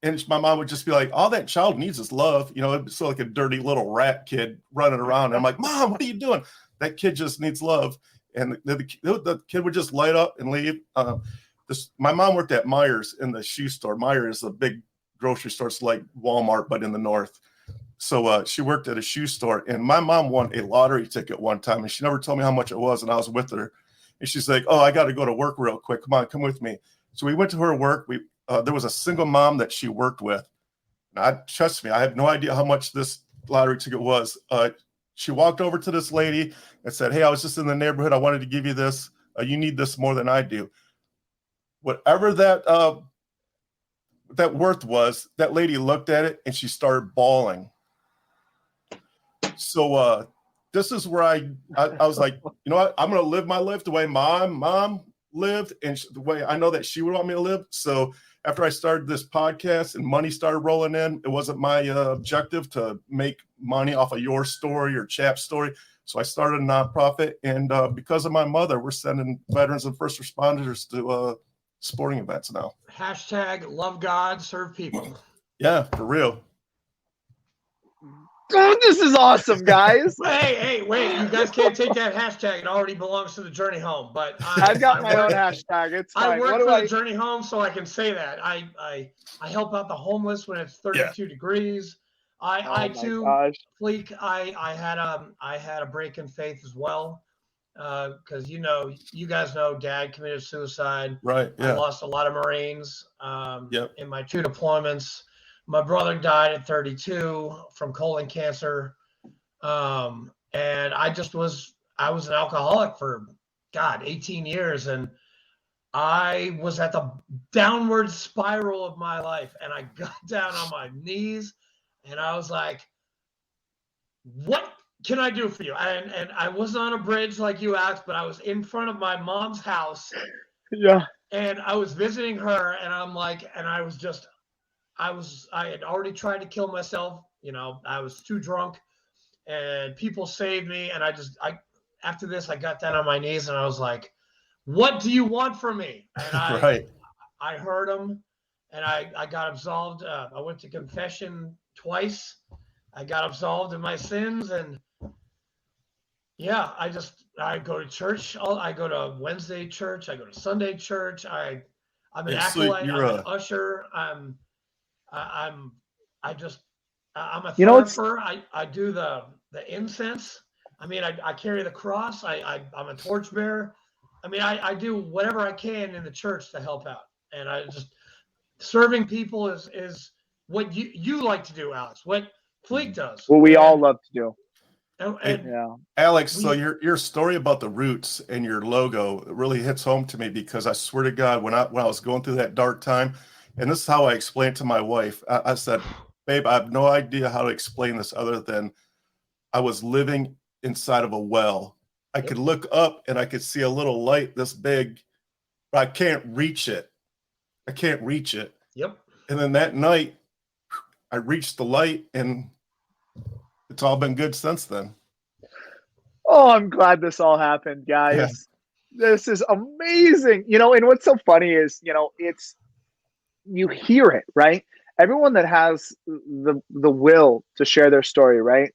And my mom would just be like, "All that child needs is love." It's like a dirty little rat kid running around. And I'm like, "Mom, what are you doing? That kid just needs love." And the kid would just light up and leave. My mom worked at Myers in the shoe store. Myers is a big grocery store. It's like Walmart, but in the north. So she worked at a shoe store, and my mom won a lottery ticket one time, and she never told me how much it was, and I was with her. And she's like, "Oh, I got to go to work real quick. Come with me." So we went to her work. There was a single mom that she worked with. And trust me, I have no idea how much this lottery ticket was. She walked over to this lady and said, "Hey, I was just in the neighborhood. I wanted to give you this. You need this more than I do." Whatever that worth was, that lady looked at it and she started bawling. So this is where I was like, you know what? I'm going to live my life the way my mom lived, and the way I know that she would want me to live. So after I started this podcast and money started rolling in, it wasn't my objective to make money off of your story or Chap's story. So I started a nonprofit, and because of my mother, we're sending veterans and first responders to sporting events now. # love God, serve people. Yeah, for real. Oh, this is awesome, guys. Hey, wait. You guys can't take that hashtag. It already belongs to the Journey Home. But I've got my own hashtag. It's fine. I work for the Journey Home, so I can say that. I help out the homeless when it's 32 degrees. I too, Fleek, I had a break in faith as well. because you guys know Dad committed suicide. Right. I Yeah. lost a lot of Marines Yep. in my 2 deployments. My brother died at 32 from colon cancer. And I was an alcoholic for 18 years. And I was at the downward spiral of my life. And I got down on my knees and I was like, what can I do for you? And I wasn't on a bridge like you asked, but I was in front of my mom's house. Yeah. And I was visiting her and I'm like, and I had already tried to kill myself. I was too drunk and people saved me. And after this, I got down on my knees and I was like, what do you want from me? And I heard him and I got absolved. I went to confession twice. I got absolved of my sins. And yeah, I go to church. I go to Wednesday church. I go to Sunday church. I'm an acolyte. I'm an usher. I'm a thurifer. I do the incense. I mean, I carry the cross. I'm a torchbearer. I mean, I do whatever I can in the church to help out. And serving people is what you like to do, Alex. What Fleek does. What we all love to do. And Alex, so your story about the roots and your logo really hits home to me, because I swear to God, when I was going through that dark time, and this is how I explained to my wife, I said, babe, I have no idea how to explain this other than I was living inside of a well. I could look up and I could see a little light this big, but I can't reach it. Yep. And then that night, I reached the light, and it's all been good since then. Oh, I'm glad this all happened, guys. Yeah. This is amazing. And what's so funny is, you hear it, right? Everyone that has the will to share their story, right?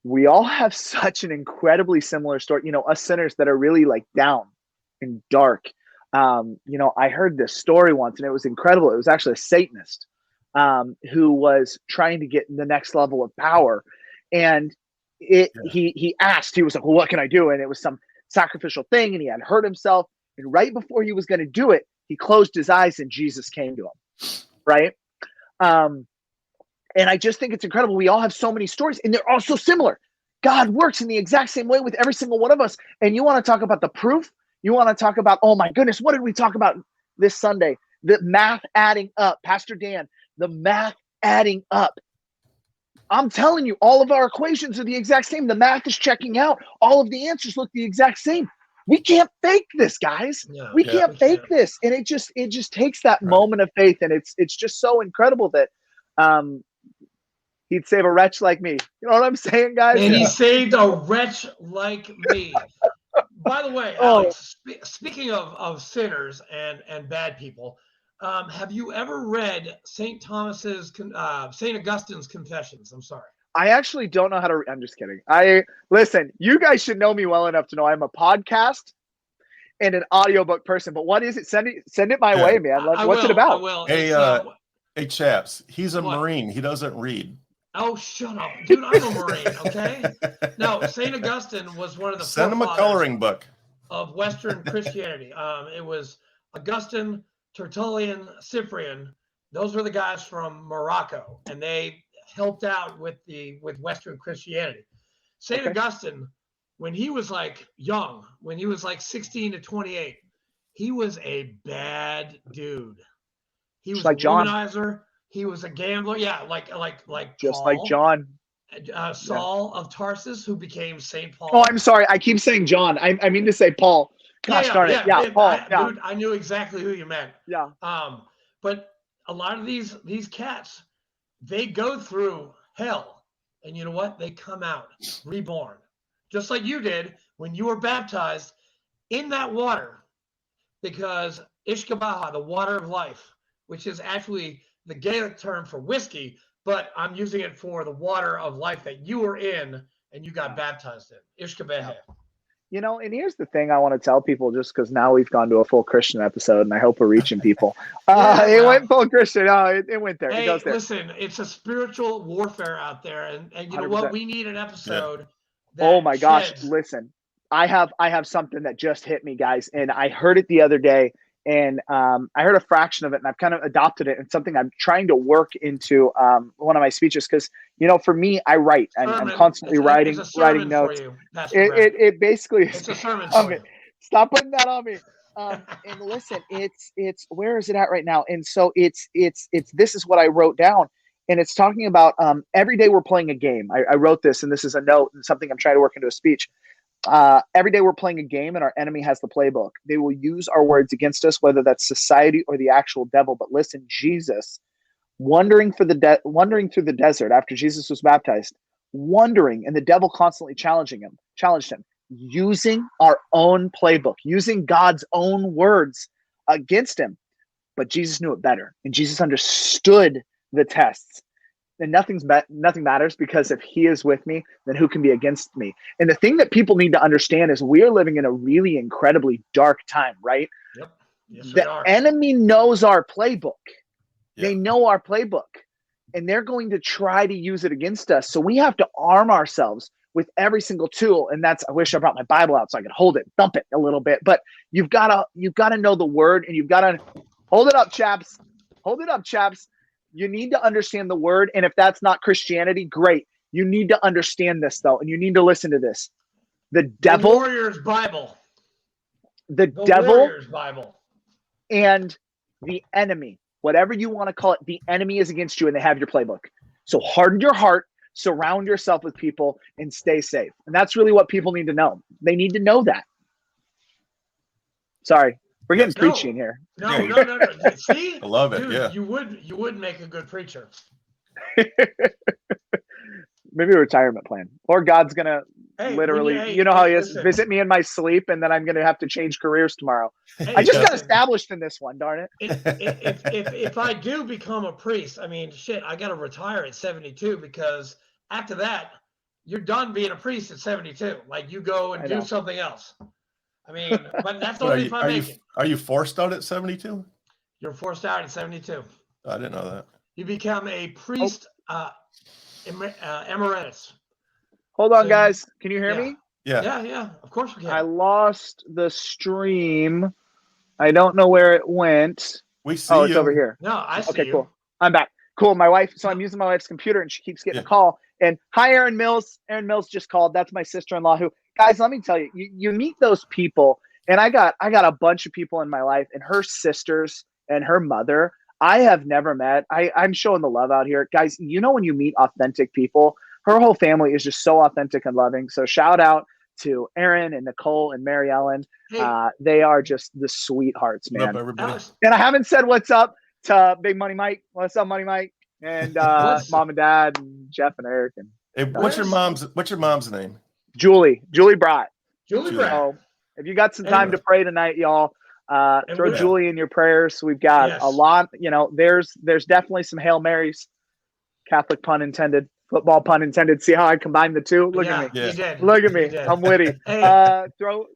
We all have such an incredibly similar story. Us sinners that are really like down and dark. I heard this story once and it was incredible. It was actually a Satanist who was trying to get the next level of power. And he asked, he was like, well, what can I do? And it was some sacrificial thing, and he had hurt himself. And right before he was going to do it, he closed his eyes and Jesus came to him. Right. And I just think it's incredible. We all have so many stories and they're all so similar. God works in the exact same way with every single one of us. And you want to talk about the proof? You want to talk about, oh my goodness, what did we talk about this Sunday? The math adding up. Pastor Dan, the math adding up. I'm telling you, all of our equations are the exact same. The math is checking out. All of the answers look the exact same. We can't fake this, guys. We can't fake this. And it just takes that moment of faith. And it's just so incredible that he'd save a wretch like me. You know what I'm saying, guys? And he saved a wretch like me. By the way, Alex, speaking of sinners and bad people, have you ever read St. Augustine's Confessions? I'm sorry. I actually don't know how to. I'm just kidding. Listen, you guys should know me well enough to know I'm a podcast and an audiobook person. But what is it? Send it my way, man. What's it about? I will. Hey, chaps, he's a Marine. He doesn't read. Oh, shut up. Dude, I'm a Marine, okay? No, St. Augustine was one of the Send him a coloring book of Western Christianity. It was Augustine, Tertullian, Cyprian. Those were the guys from Morocco, and they helped out with Western Christianity. St. Augustine, when he was like young, when he was like 16 to 28, he was a bad dude. He was like a John. womanizer. He was a gambler. Yeah, like just Paul, like John. Saul of Tarsus, who became Saint Paul. Oh, I'm sorry. I keep saying John. I mean to say Paul. Gosh darn it. Yeah, Paul. Dude, I knew exactly who you meant. Yeah. But a lot of these cats, they go through hell, and you know what? They come out reborn, just like you did when you were baptized in that water, because Ishkabaha, the water of life, which is actually the Gaelic term for whiskey, but I'm using it for the water of life that you were in and you got baptized in. Ishkabaha. And here's the thing I want to tell people, just because now we've gone to a full Christian episode, and I hope we're reaching people. It went full Christian. No, it went there. Hey, it goes there. Listen, it's a spiritual warfare out there, and you know 100%. What? We need an episode. Oh my gosh! Listen, I have something that just hit me, guys, and I heard it the other day, and I heard a fraction of it, and I've kind of adopted it, and something I'm trying to work into one of my speeches because for me, I write. I'm constantly writing notes. For you, Pastor Bratt. It basically is. It's a sermon for you. Stop putting that on me. And listen, it's where is it at right now? And so it's this is what I wrote down, and it's talking about every day we're playing a game. I wrote this, and this is a note and something I'm trying to work into a speech. Every day we're playing a game, and our enemy has the playbook. They will use our words against us, whether that's society or the actual devil. But listen, Jesus, wandering through the desert after Jesus was baptized, wandering, and the devil constantly challenged him, using our own playbook, using God's own words against him. But Jesus knew it better, and Jesus understood the tests. And nothing matters, because if he is with me, then who can be against me? And the thing that people need to understand is we are living in a really incredibly dark time, right? Yep. Yes, the enemy knows our playbook. Yeah. They know our playbook, and they're going to try to use it against us. So we have to arm ourselves with every single tool. And I wish I brought my Bible out so I could hold it, thump it a little bit. But you've got to know the word, and you've got to hold it up, chaps. Hold it up, chaps. You need to understand the word. And if that's not Christianity, great. You need to understand this, though, and you need to listen to this. The devil, Warrior's Bible. The devil Warrior's Bible. And the enemy, whatever you want to call it, the enemy is against you, and they have your playbook. So harden your heart, surround yourself with people, and stay safe. And that's really what people need to know. They need to know that. We're getting preachy in here. No. See, I love it. Dude, Yeah, you would make a good preacher. Maybe a retirement plan, or God's gonna literally, you know how he is, visit me in my sleep, and then I'm gonna have to change careers tomorrow. I just got established in this one, darn it. If I do become a priest, I mean, shit, I got to retire at 72, because after that, you're done being a priest at 72. Like, you go and do something else. I mean, but that's only if I make it. Are you forced out at 72? You're forced out at 72. I didn't know that. You become a priest emeritus. Hold on, guys. Can you hear me? Yeah. Of course we can. I lost the stream. I don't know where it went. We see it's over here. No, I see Okay, cool. I'm back. Cool. My wife. So I'm using my wife's computer, and she keeps getting a call. And hi, Aaron Mills. Aaron Mills just called. That's my sister-in-law. Who, guys, let me tell you, you meet those people, and I got a bunch of people in my life, and her sisters and her mother I have never met. I'm showing the love out here, guys. You know, when you meet authentic people, her whole family is just so authentic and loving. So shout out to Aaron and Nicole and Mary Ellen. They are just the sweethearts, man. What's up, everybody? And I haven't said what's up to Big Money Mike. What's up, Money Mike? And Mom and Dad and Jeff and Eric. And hey, what's your mom's name? Julie Bratt. Julie Bratt. So if you got some time to pray tonight, y'all, throw Julie in your prayers. We've got a lot. You know, there's definitely some Hail Marys. Catholic pun intended. Football pun intended. See how I combined the two? Look at me. Look at me. I'm witty. Hey. Throw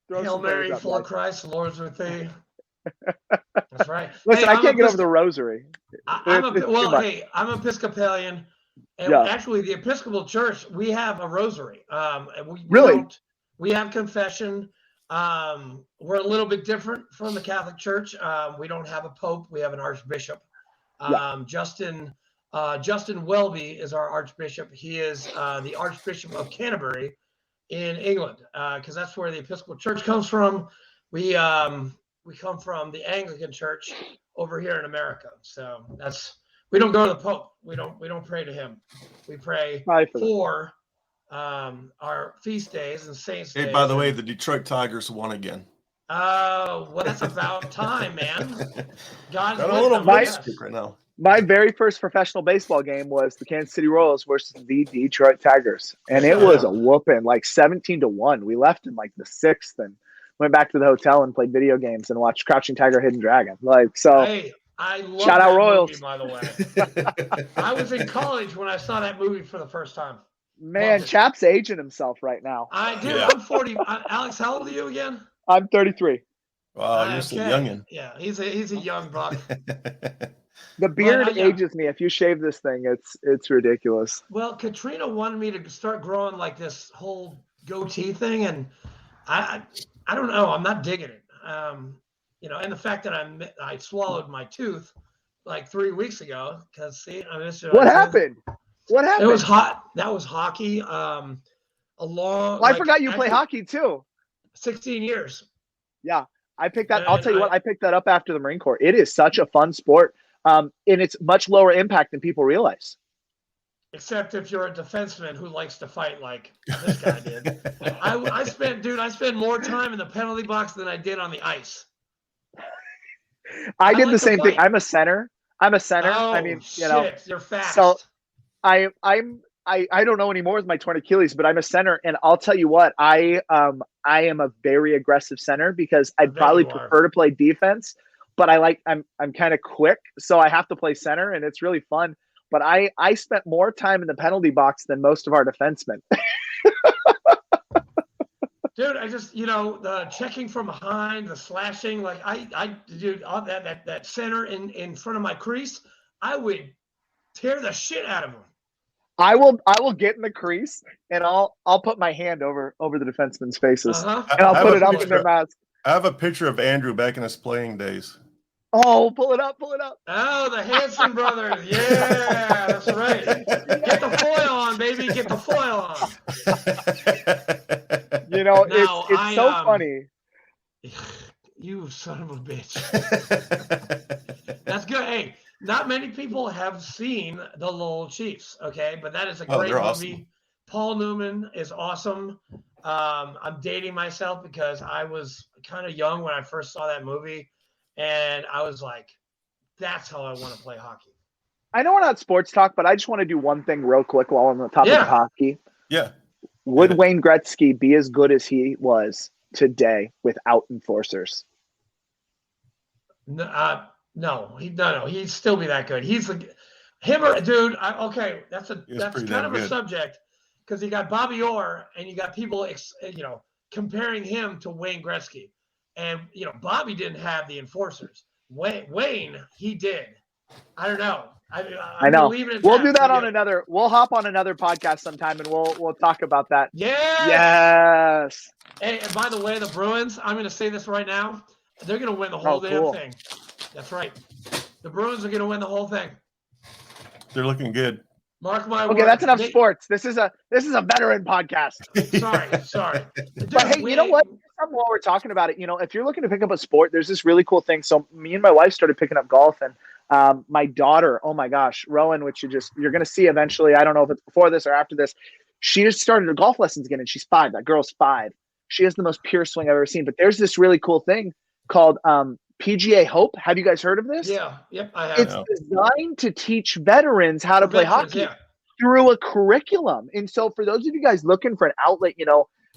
Hail Mary, full of Christ, the Lord's with thee. That's right. Listen, I can't get over the rosary. I'm Episcopalian, and actually, the Episcopal Church, we have a rosary. We have confession. We're a little bit different from the Catholic Church. We don't have a pope. We have an archbishop. Justin Welby is our archbishop. He is the Archbishop of Canterbury in England, because that's where the Episcopal Church comes from. We come from the Anglican Church over here in America. So we don't go to the Pope. We don't pray to him. We pray for our feast days and saints days. Hey, by the way, the Detroit Tigers won again. Oh, well, that's about time, man. God's a little right now. My very first professional baseball game was the Kansas City Royals versus the Detroit Tigers, and it was a whooping, like 17-1. We left in like the 6th and went back to the hotel and played video games and watched Crouching Tiger, Hidden Dragon. Like, so. Hey, I love shout out that Royals, movie, by the way. I was in college when I saw that movie for the first time. Man, Chap's aging himself right now. I do. Yeah. I'm 40. Alex, how old are you again? I'm 33. Wow, you're still youngin'. Yeah, he's a young buck. The beard ages me. If you shave this thing, it's ridiculous. Well, Katrina wanted me to start growing like this whole goatee thing, and I don't know. I'm not digging it. And the fact that I swallowed my tooth like 3 weeks ago because I missed it. What happened? What happened? It was hot. That was hockey. I forgot you play hockey too. 16 years. Yeah, I picked that. I'll tell you what, I picked that up after the Marine Corps. It is such a fun sport, and it's much lower impact than people realize. Except if you're a defenseman who likes to fight like this guy did. I spent more time in the penalty box than I did on the ice. I did the same thing. I'm a center. Oh, I mean, shit, you're fast. So I don't know anymore with my torn Achilles, but I'm a center, and I'll tell you what, I am a very aggressive center because I'd probably prefer to play defense, but I'm kind of quick, so I have to play center, and it's really fun. But I spent more time in the penalty box than most of our defensemen. Dude, I just, the checking from behind, the slashing, like dude, all that center in front of my crease, I would tear the shit out of him. I will get in the crease and I'll put my hand over the defensemen's faces, and I'll put it up in their mouths. I have a picture of Andrew back in his playing days. Oh, pull it up. Oh, the Hanson brothers. Yeah, that's right. Get the foil on, baby. Get the foil on. It's so funny. You son of a bitch. That's good. Hey, not many people have seen The Lowell Chiefs, okay? But that is a great movie. Awesome. Paul Newman is awesome. I'm dating myself because I was kind of young when I first saw that movie. And I was like, that's how I want to play hockey. I know we're not sports talk, but I just want to do one thing real quick while I'm on the topic of hockey. Yeah. Would Wayne Gretzky be as good as he was today without enforcers? No, he'd still be that good. He's dude. Okay, that's kind of a subject because you got Bobby Orr and you got people, comparing him to Wayne Gretzky. And, Bobby didn't have the enforcers. Wayne, he did. I don't know. I know. We'll do that on another. We'll hop on another podcast sometime, and we'll talk about that. Yes. Hey, and by the way, the Bruins. I'm going to say this right now. They're going to win the whole damn thing. That's right. The Bruins are going to win the whole thing. They're looking good. Mark my words. Okay, that's enough sports. This is a veteran podcast. Sorry. Dude, but hey, you know what? While we're talking about it, if you're looking to pick up a sport, there's this really cool thing. So me and my wife started picking up golf, and my daughter, oh my gosh, Rowan, which you're going to see eventually. I don't know if it's before this or after this. She just started her golf lessons again, and she's 5. That girl's 5. She has the most pure swing I've ever seen. But there's this really cool thing called PGA Hope. Have you guys heard of this? Yeah. Yep. I have. It's designed to teach veterans how to play hockey through a curriculum. And so for those of you guys looking for an outlet,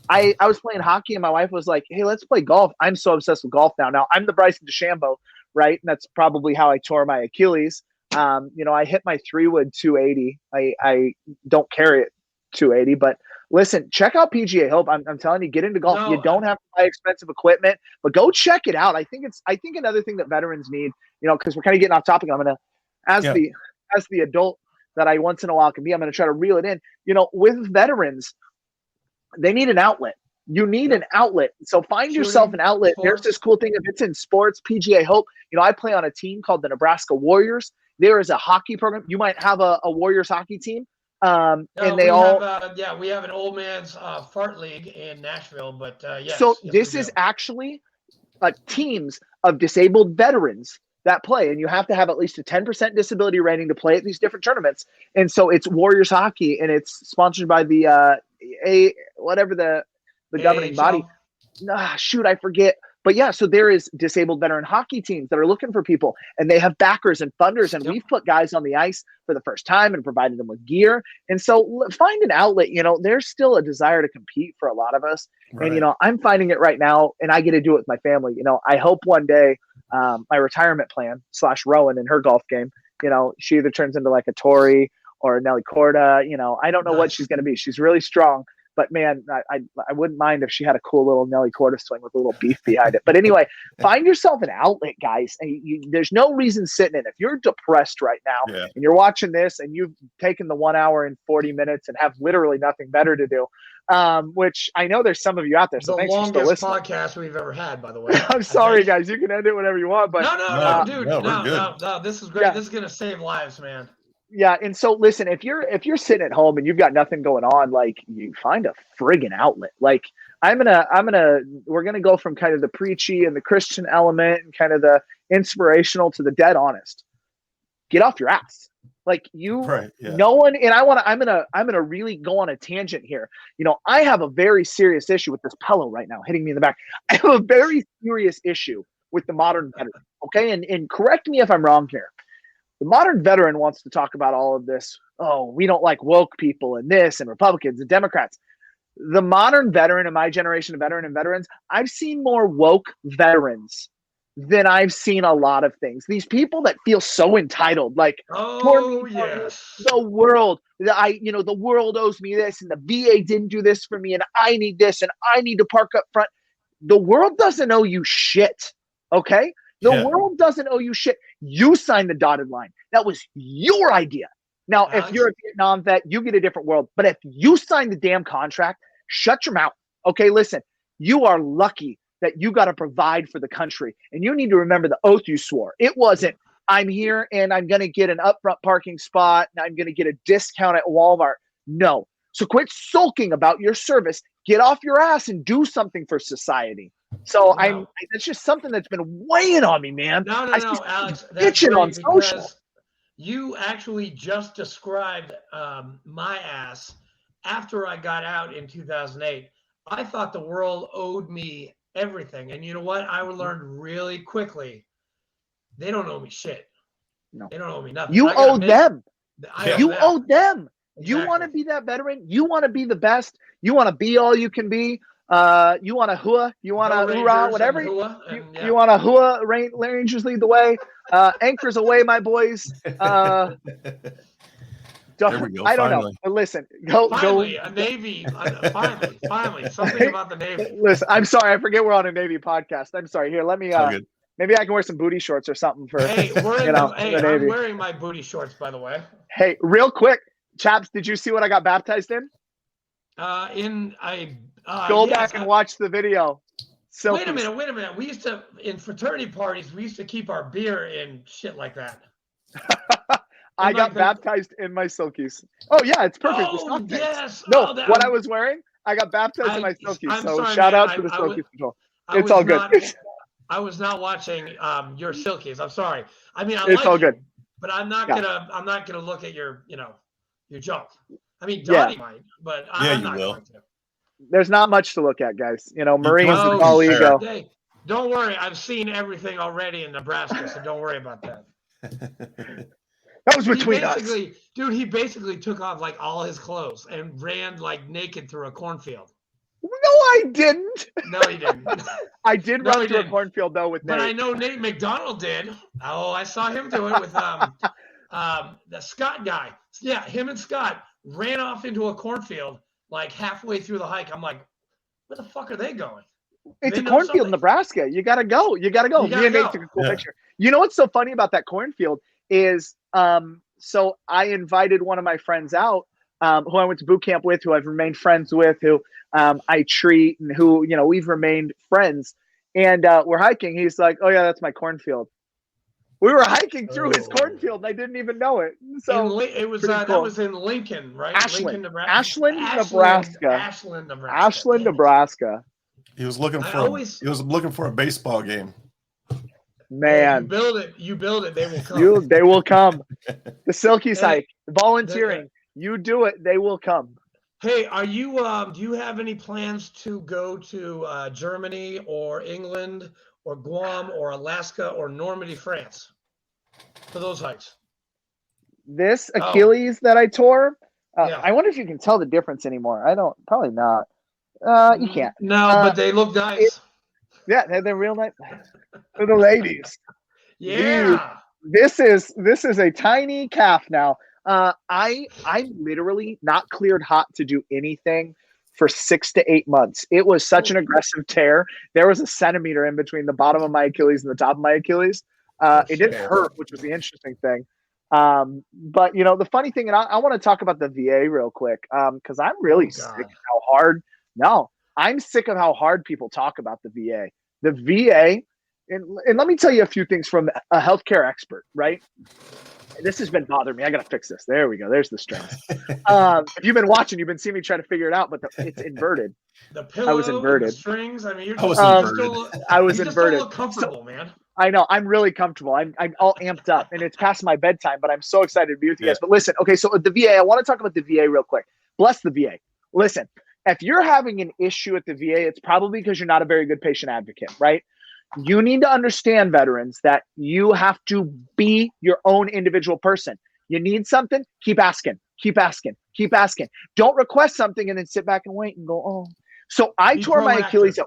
I was playing hockey and my wife was like, hey, let's play golf. I'm so obsessed with golf now. Now I'm the Bryson DeChambeau, right? And that's probably how I tore my Achilles. I hit my 3-wood 280. I don't carry it 280, but listen, check out PGA Hope. I'm telling you, get into golf. You don't have to buy expensive equipment, but go check it out. I think another thing that veterans need, because we're kind of getting off topic. I'm going to, as the adult that I once in a while can be, I'm going to try to reel it in. With veterans, they need an outlet. You need an outlet. So find yourself an outlet. Sports. There's this cool thing. If it's in sports, PGA Hope, I play on a team called the Nebraska Warriors. There is a hockey program. You might have a Warriors hockey team. We have an old man's fart league in Nashville, but yes. So this is actually teams of disabled veterans that play, and you have to have at least a 10% disability rating to play at these different tournaments. And so it's Warriors hockey, and it's sponsored by the the governing body. I forget. But yeah, so there is disabled veteran hockey teams that are looking for people, and they have backers and funders, and we've put guys on the ice for the first time and provided them with gear. And so find an outlet. There's still a desire to compete for a lot of us. Right. And, I'm finding it right now, and I get to do it with my family. I hope one day my retirement plan / Rowan in her golf game, she either turns into like a Tori or a Nelly Corda. I don't know what she's going to be. She's really strong. But man, I wouldn't mind if she had a cool little Nelly Corda swing with a little beef behind it. But anyway, find yourself an outlet, guys. And there's no reason sitting in. If you're depressed right now and you're watching this and you've taken the 1 hour and 40 minutes and have literally nothing better to do, which I know there's some of you out there. So The thanks for still longest listening. podcast we've ever had, by the way. I'm sorry, guys. You can end it whenever you want, but No, dude. no, we're good. No. This is great. Yeah. This is gonna save lives, man. yeah. And so listen, if you're sitting at home and you've got nothing going on, like you find a friggin' outlet. Like we're gonna go from kind of the preachy and the Christian element and kind of the inspirational to the dead honest. Get off your ass. Like Right, yeah. no one, and I'm gonna really go on a tangent here. I have a very serious issue with this pillow right now hitting me in the back. I have a very serious issue with the modern veteran. Okay, and correct me if I'm wrong here. The modern veteran wants to talk about all of this. Oh, we don't like woke people and this and Republicans and Democrats. The modern veteran in my generation of veteran and veterans, I've seen more woke veterans than I've seen a lot of things. These people that feel so entitled, like, Oh yes. the world, the world owes me this, and the VA didn't do this for me, and I need this, and I need to park up front. The world doesn't owe you shit. Okay? The world doesn't owe you shit. You signed the dotted line. That was your idea. Now, if you're a Vietnam vet, you get a different world. But if you signed the damn contract, shut your mouth. Okay, listen, you are lucky that you got to provide for the country. And you need to remember the oath you swore. It wasn't, I'm here and I'm going to get an upfront parking spot and I'm going to get a discount at Walmart. No. So quit sulking about your service. Get off your ass and do something for society. So it's just something that's been weighing on me, man. No, Alex. That's on social. You actually just described my ass after I got out in 2008. I thought the world owed me everything. And you know what? I learned really quickly. They don't owe me shit. No. They don't owe me nothing. You owe them. You owe them. Exactly. You want to be that veteran. You want to be the best. You want to be all you can be. You want to hua. You want to hoorah, whatever. You want to hua. Rangers lead the way. Anchors away, my boys. There we go, I don't know. But listen, finally, a Navy. Finally, something about the Navy. Listen, I'm sorry. I forget we're on a Navy podcast. I'm sorry. Here, let me. Maybe I can wear some booty shorts or something for. Hey, the Navy. I'm wearing my booty shorts, by the way. Hey, real quick, chaps, did you see what I got baptized in? Go back and watch the video. Wait a minute. We used to, in fraternity parties, we used to keep our beer in shit like that. I got baptized in my silkies. Oh yeah, it's perfect. Oh yes. No, what I was wearing, I got baptized in my silkies. So shout out to the silkies control. It's all good. I was not watching your silkies. I'm sorry. I mean, it's all good. But I'm not gonna look at your junk. I mean, Donnie might, but I'm not going to. There's not much to look at, guys. Marines is all ego. Hey, don't worry. I've seen everything already in Nebraska, so don't worry about that. That was between us. Dude, he basically took off like all his clothes and ran like naked through a cornfield. No, I didn't. No, he didn't. I did run through a cornfield though with Nate. But I know Nate McDonald did. Oh, I saw him do it with the Scott guy. Yeah, him and Scott ran off into a cornfield like halfway through the hike. I'm like, where the fuck are they going? It's a cornfield in Nebraska. You gotta go. Me and Nate took a cool picture. You know what's so funny about that cornfield is so I invited one of my friends out who I went to boot camp with, who I've remained friends with, who I treat, and who we've remained friends. And we're hiking. He's like, "Oh yeah, that's my cornfield." We were hiking through his cornfield, and I didn't even know it. So it was cool. That was in Lincoln, right? Ashland, Nebraska. Ashland, Nebraska. He was looking for a baseball game. Man, you build it, they will come. They will come. The Silkies hike, volunteering. You do it, they will come. Hey, are you? Do you have any plans to go to Germany or England or Guam or Alaska or Normandy, France, for those hikes? This Achilles that I tore. I wonder if you can tell the difference anymore. I don't. Probably not. You can't. No, but they look nice. They're real nice. For the ladies. Yeah. Dude, this is a tiny calf now. I'm literally not cleared hot to do anything for 6 to 8 months. It was such an aggressive tear. There was a centimeter in between the bottom of my Achilles and the top of my Achilles. It didn't hurt, which was the interesting thing. But the funny thing, and I want to talk about the VA real quick, because I'm really sick of how hard. No, I'm sick of how hard people talk about the VA. The VA, and let me tell you a few things from a healthcare expert, right? This has been bothering me. I got to fix this. There we go. There's the strings. If you've been watching, you've been seeing me try to figure it out, but it's inverted. The pillow, I was inverted. the strings. I mean, you're I was inverted. I was you inverted. Just don't look comfortable, man. I know. I'm really comfortable. I'm all amped up, and it's past my bedtime, but I'm so excited to be with you guys. But listen, okay, so the VA, I want to talk about the VA real quick. Bless the VA. Listen, if you're having an issue at the VA, it's probably because you're not a very good patient advocate, right? You need to understand, veterans, that you have to be your own individual person. You need something, keep asking, keep asking, keep asking. Don't request something and then sit back and wait and go, oh. So I tore my Achilles.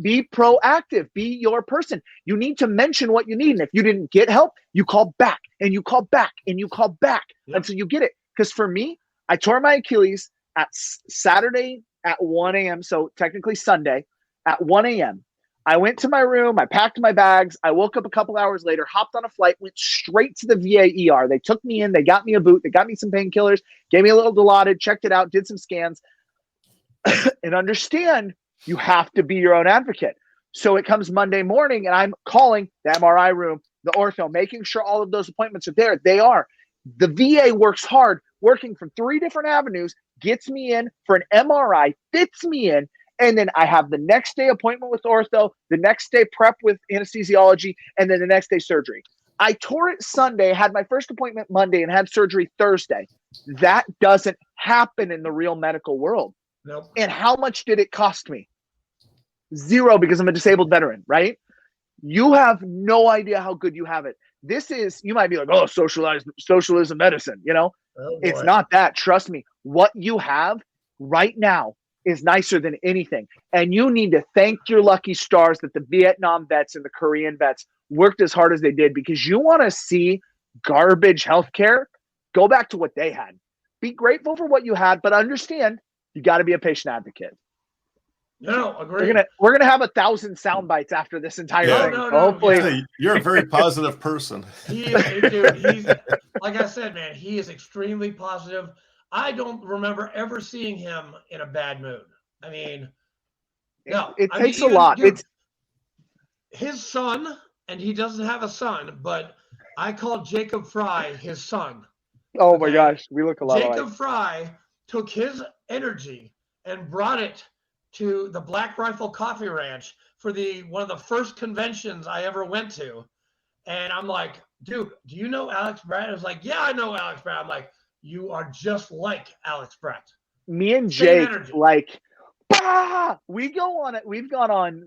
Be proactive. Be your person. You need to mention what you need. And if you didn't get help, you call back and you call back and you call back until you get it. Because for me, I tore my Achilles at Saturday at 1 a.m. So technically Sunday at 1 a.m. I went to my room. I packed my bags. I woke up a couple hours later, hopped on a flight, went straight to the VA ER. They took me in. They got me a boot. They got me some painkillers, gave me a little Dilaudid, checked it out, did some scans. And understand, you have to be your own advocate. So it comes Monday morning, and I'm calling the MRI room, the ortho, making sure all of those appointments are there. They are. The VA works hard, working from 3 different avenues, gets me in for an MRI, fits me in, and then I have the next day appointment with ortho, the next day prep with anesthesiology, and then the next day surgery. I tore it Sunday, had my first appointment Monday, and had surgery Thursday. That doesn't happen in the real medical world. Nope. And how much did it cost me? 0, because I'm a disabled veteran, right? You have no idea how good you have it. This is, you might be like, oh, socialism medicine, It's not that. Trust me. What you have right now is nicer than anything. And you need to thank your lucky stars that the Vietnam vets and the Korean vets worked as hard as they did, because you want to see garbage healthcare, go back to what they had. Be grateful for what you had, but understand, you got to be a patient advocate. No, agree. We're gonna have 1,000 sound bites after this entire thing. No, hopefully, you're a very positive person. He's like I said, man. He is extremely positive. I don't remember ever seeing him in a bad mood. I mean, no, it takes a lot. Dude, it's his son, and he doesn't have a son, but I call Jacob Fry his son. Oh my gosh, we look a lot alike. Jacob Fry took his energy and brought it to the Black Rifle Coffee Ranch for one of the first conventions I ever went to. And I'm like, dude, do you know Alex Bratt? I was like, yeah, I know Alex Bratt. I'm like, you are just like Alex Bratt. Me and Jake, like, we go on it. We've gone on.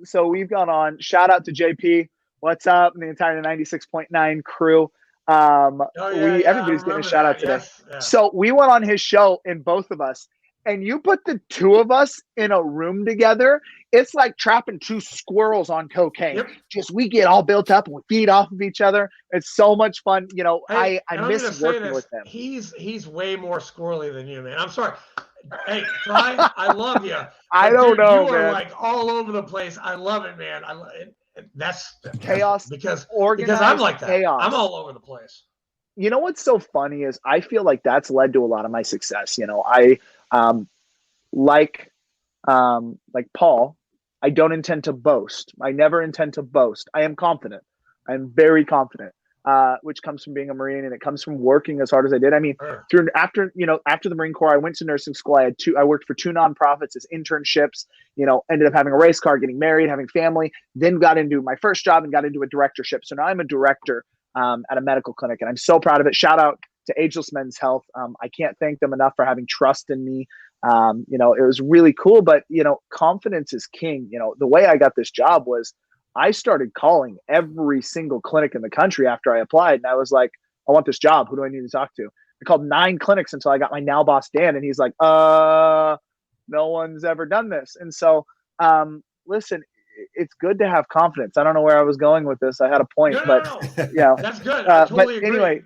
Shout out to JP. What's up? And the entire 96.9 crew. Everybody's getting a shout out today. Yes. So we went on his show, and both of us, and you put the 2 of us in a room together, it's like trapping 2 squirrels on cocaine. Yep. Just we get all built up and we feed off of each other. It's so much fun. I miss working with him. He's way more squirrely than you, man. I'm sorry. Hey, Fry, I love you. I don't know, you man. are like all over the place. I love it, man. I love it. That's chaos because I'm like that. Chaos. I'm all over the place. You know what's so funny is I feel like that's led to a lot of my success. I like Paul, I don't intend to boast. I never intend to boast. I am confident. I'm very confident, which comes from being a Marine, and it comes from working as hard as I did. I mean, after the Marine Corps, I went to nursing school. I worked for 2 nonprofits as internships, ended up having a race car, getting married, having family, then got into my first job and got into a directorship. So now I'm a director at a medical clinic, and I'm so proud of it. Shout out to Ageless Men's Health. I can't thank them enough for having trust in me. It was really cool, but confidence is king. The way I got this job was I started calling every single clinic in the country after I applied. And I was like, I want this job. Who do I need to talk to? I called 9 clinics until I got my now boss, Dan. And he's like, no one's ever done this. And so, listen, it's good to have confidence. I don't know where I was going with this. I had a point, no. That's good. I totally agree. Anyway,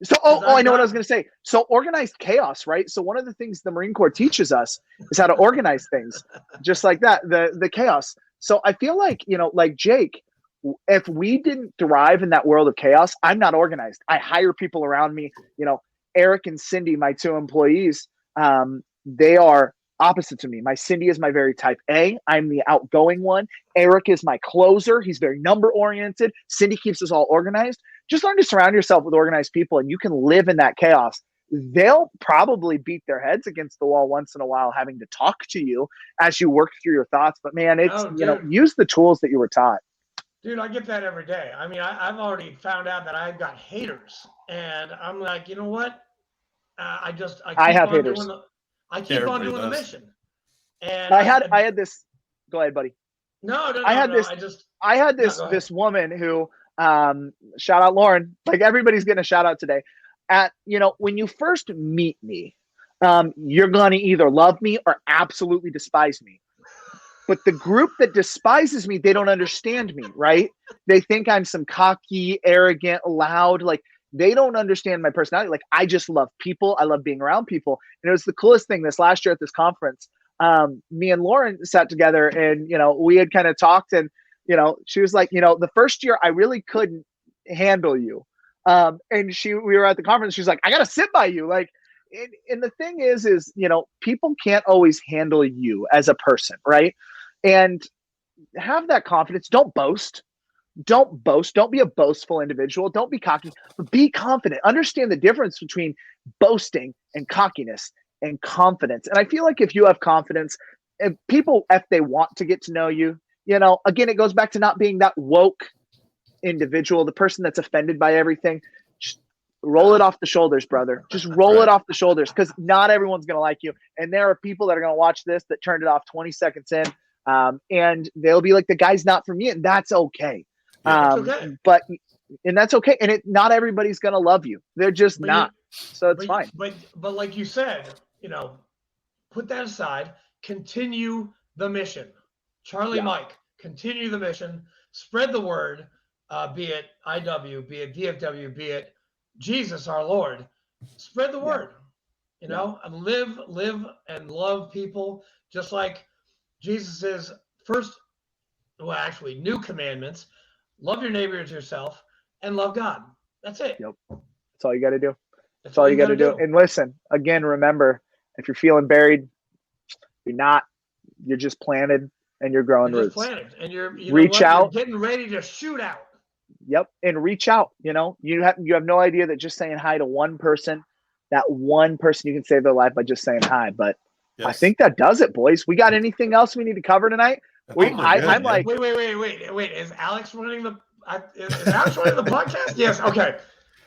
so, I know what I was going to say. So organized chaos, right? So one of the things the Marine Corps teaches us is how to organize things just like that, the chaos. So I feel like, like Jake, if we didn't thrive in that world of chaos, I'm not organized. I hire people around me. Eric and Cindy, my 2 employees, they are opposite to me. My Cindy is my very type A. I'm the outgoing one. Eric is my closer. He's very number oriented. Cindy keeps us all organized. Just learn to surround yourself with organized people, and you can live in that chaos. They'll probably beat their heads against the wall once in a while, having to talk to you as you work through your thoughts. But man, it's, use the tools that you were taught. Dude, I get that every day. I mean, I've already found out that I've got haters, and I'm like, you know what? I have haters. I keep on doing the mission. And I had this. Go ahead, buddy. No. I had this woman who, shout out Lauren. Like, everybody's getting a shout out today. When you first meet me, you're gonna either love me or absolutely despise me. But the group that despises me, they don't understand me, right? They think I'm some cocky, arrogant, loud, like, they don't understand my personality. Like, I just love people. I love being around people. And it was the coolest thing this last year at this conference. Me and Lauren sat together, and, we had kind of talked, and, she was like, the first year I really couldn't handle you. And we were at the conference. She's like, I got to sit by you. Like, and the thing is, people can't always handle you as a person, right? And have that confidence. Don't boast. Don't boast. Don't be a boastful individual. Don't be cocky, but be confident. Understand the difference between boasting and cockiness and confidence. And I feel like if you have confidence, if they want to get to know you, again, it goes back to not being that woke individual, the person that's offended by everything. Just roll it off the shoulders, brother. Just roll it off the shoulders, because not everyone's going to like you. And there are people that are going to watch this that turned it off 20 seconds in. And they'll be like, the guy's not for me. And that's okay. Okay. And that's okay. And not everybody's going to love you. They're just not. So it's fine. But like you said, put that aside, continue the mission. Charlie Mike, continue the mission, spread the word, be it IW, be it VFW, be it Jesus, our Lord, spread the word, and live and love people, just like Jesus's new commandments: love your neighbor as yourself and love God. That's it. Yep. That's all you got to do. That's all you got to do. And listen, again, remember, if you're feeling buried, you're not. You're just planted, and you're growing roots. And you're reach out. You're getting ready to shoot out. Yep, and reach out. You have no idea that just saying hi to one person, that one person, you can save their life by just saying hi. But yes. I think that does it, boys. We got anything else we need to cover tonight? I'm like, wait. Is Alex running the podcast? Yes. Okay.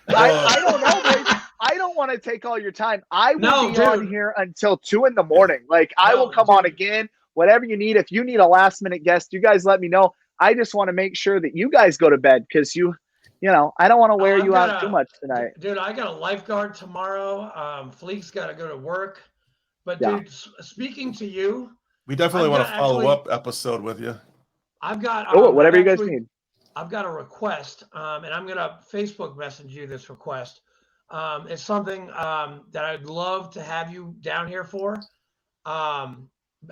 I don't know, boys. I don't want to take all your time. I will be on here until 2 a.m. Like, I will come on again. Whatever you need. If you need a last minute guest, you guys let me know. I just want to make sure that you guys go to bed, because I don't want to wear you out too much tonight. Dude, I got a lifeguard tomorrow. Fleek's got to go to work. But dude, speaking to you, we definitely want a follow-up episode with you. I've got whatever you guys need. I've got a request, and I'm gonna Facebook message you this request. It's something that I'd love to have you down here for.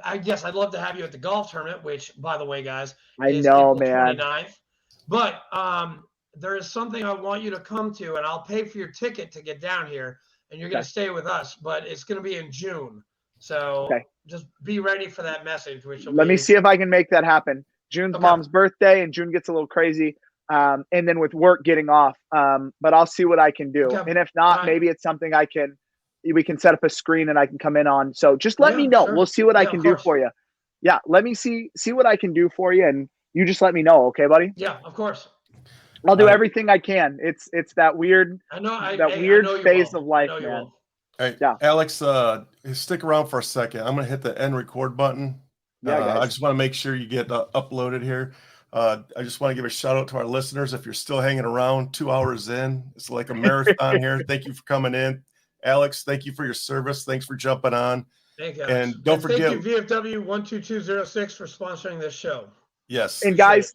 I guess I'd love to have you at the golf tournament, which, by the way, guys, is April 29th. But there is something I want you to come to, and I'll pay for your ticket to get down here, and you're going to stay with us. But it's going to be in June. So just be ready for that message. Let me see if I can make that happen. June's mom's birthday, and June gets a little crazy. And then with work getting off. But I'll see what I can do. Okay. And if not, maybe it's something we can set up a screen and I can come in on. So just let me know. Sure. We'll see what I can do for you. Yeah. Let me see what I can do for you. And you just let me know. Okay, buddy? Yeah, of course. I'll do everything I can. It's that weird, weird phase of life, man. Hey, Alex, stick around for a second. I'm going to hit the end record button. I just want to make sure you get uploaded here. I just want to give a shout out to our listeners. If you're still hanging around 2 hours in, it's like a marathon here. Thank you for coming in. Alex, thank you for your service. Thanks for jumping on. Thank you. And don't forget, thank you, VFW 12206, for sponsoring this show. Yes. And guys,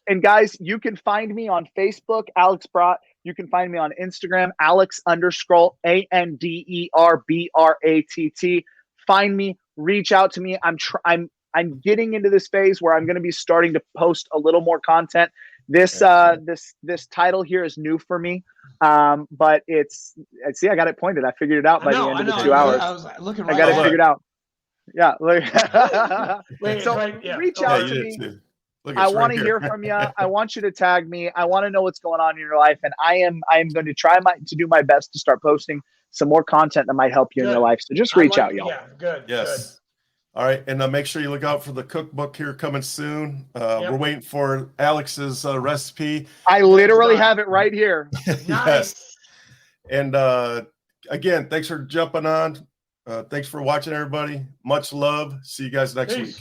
you can find me on Facebook, Alex Bratt. You can find me on Instagram, Alex_ANDERBRATT. Find me, reach out to me. I'm getting into this phase where I'm going to be starting to post a little more content. This this title here is new for me, but see, I got it pointed. I figured it out by the end of the 2 hours. I was looking I right got it at figured out. Yeah. Wait, So right, yeah. reach Oh, out yeah. to me. Look, I it's want to right hear here. from you. I want you to tag me. I want to know what's going on in your life, and I am going to try to do my best to start posting some more content that might help you in your Good. life. So just reach out, y'all. Yeah, good. Yes. All right, and make sure you look out for the cookbook here coming soon. Yep. We're waiting for Alex's recipe. I literally have it right here. Yes. And again, thanks for jumping on. Thanks for watching, everybody. Much love. See you guys next week.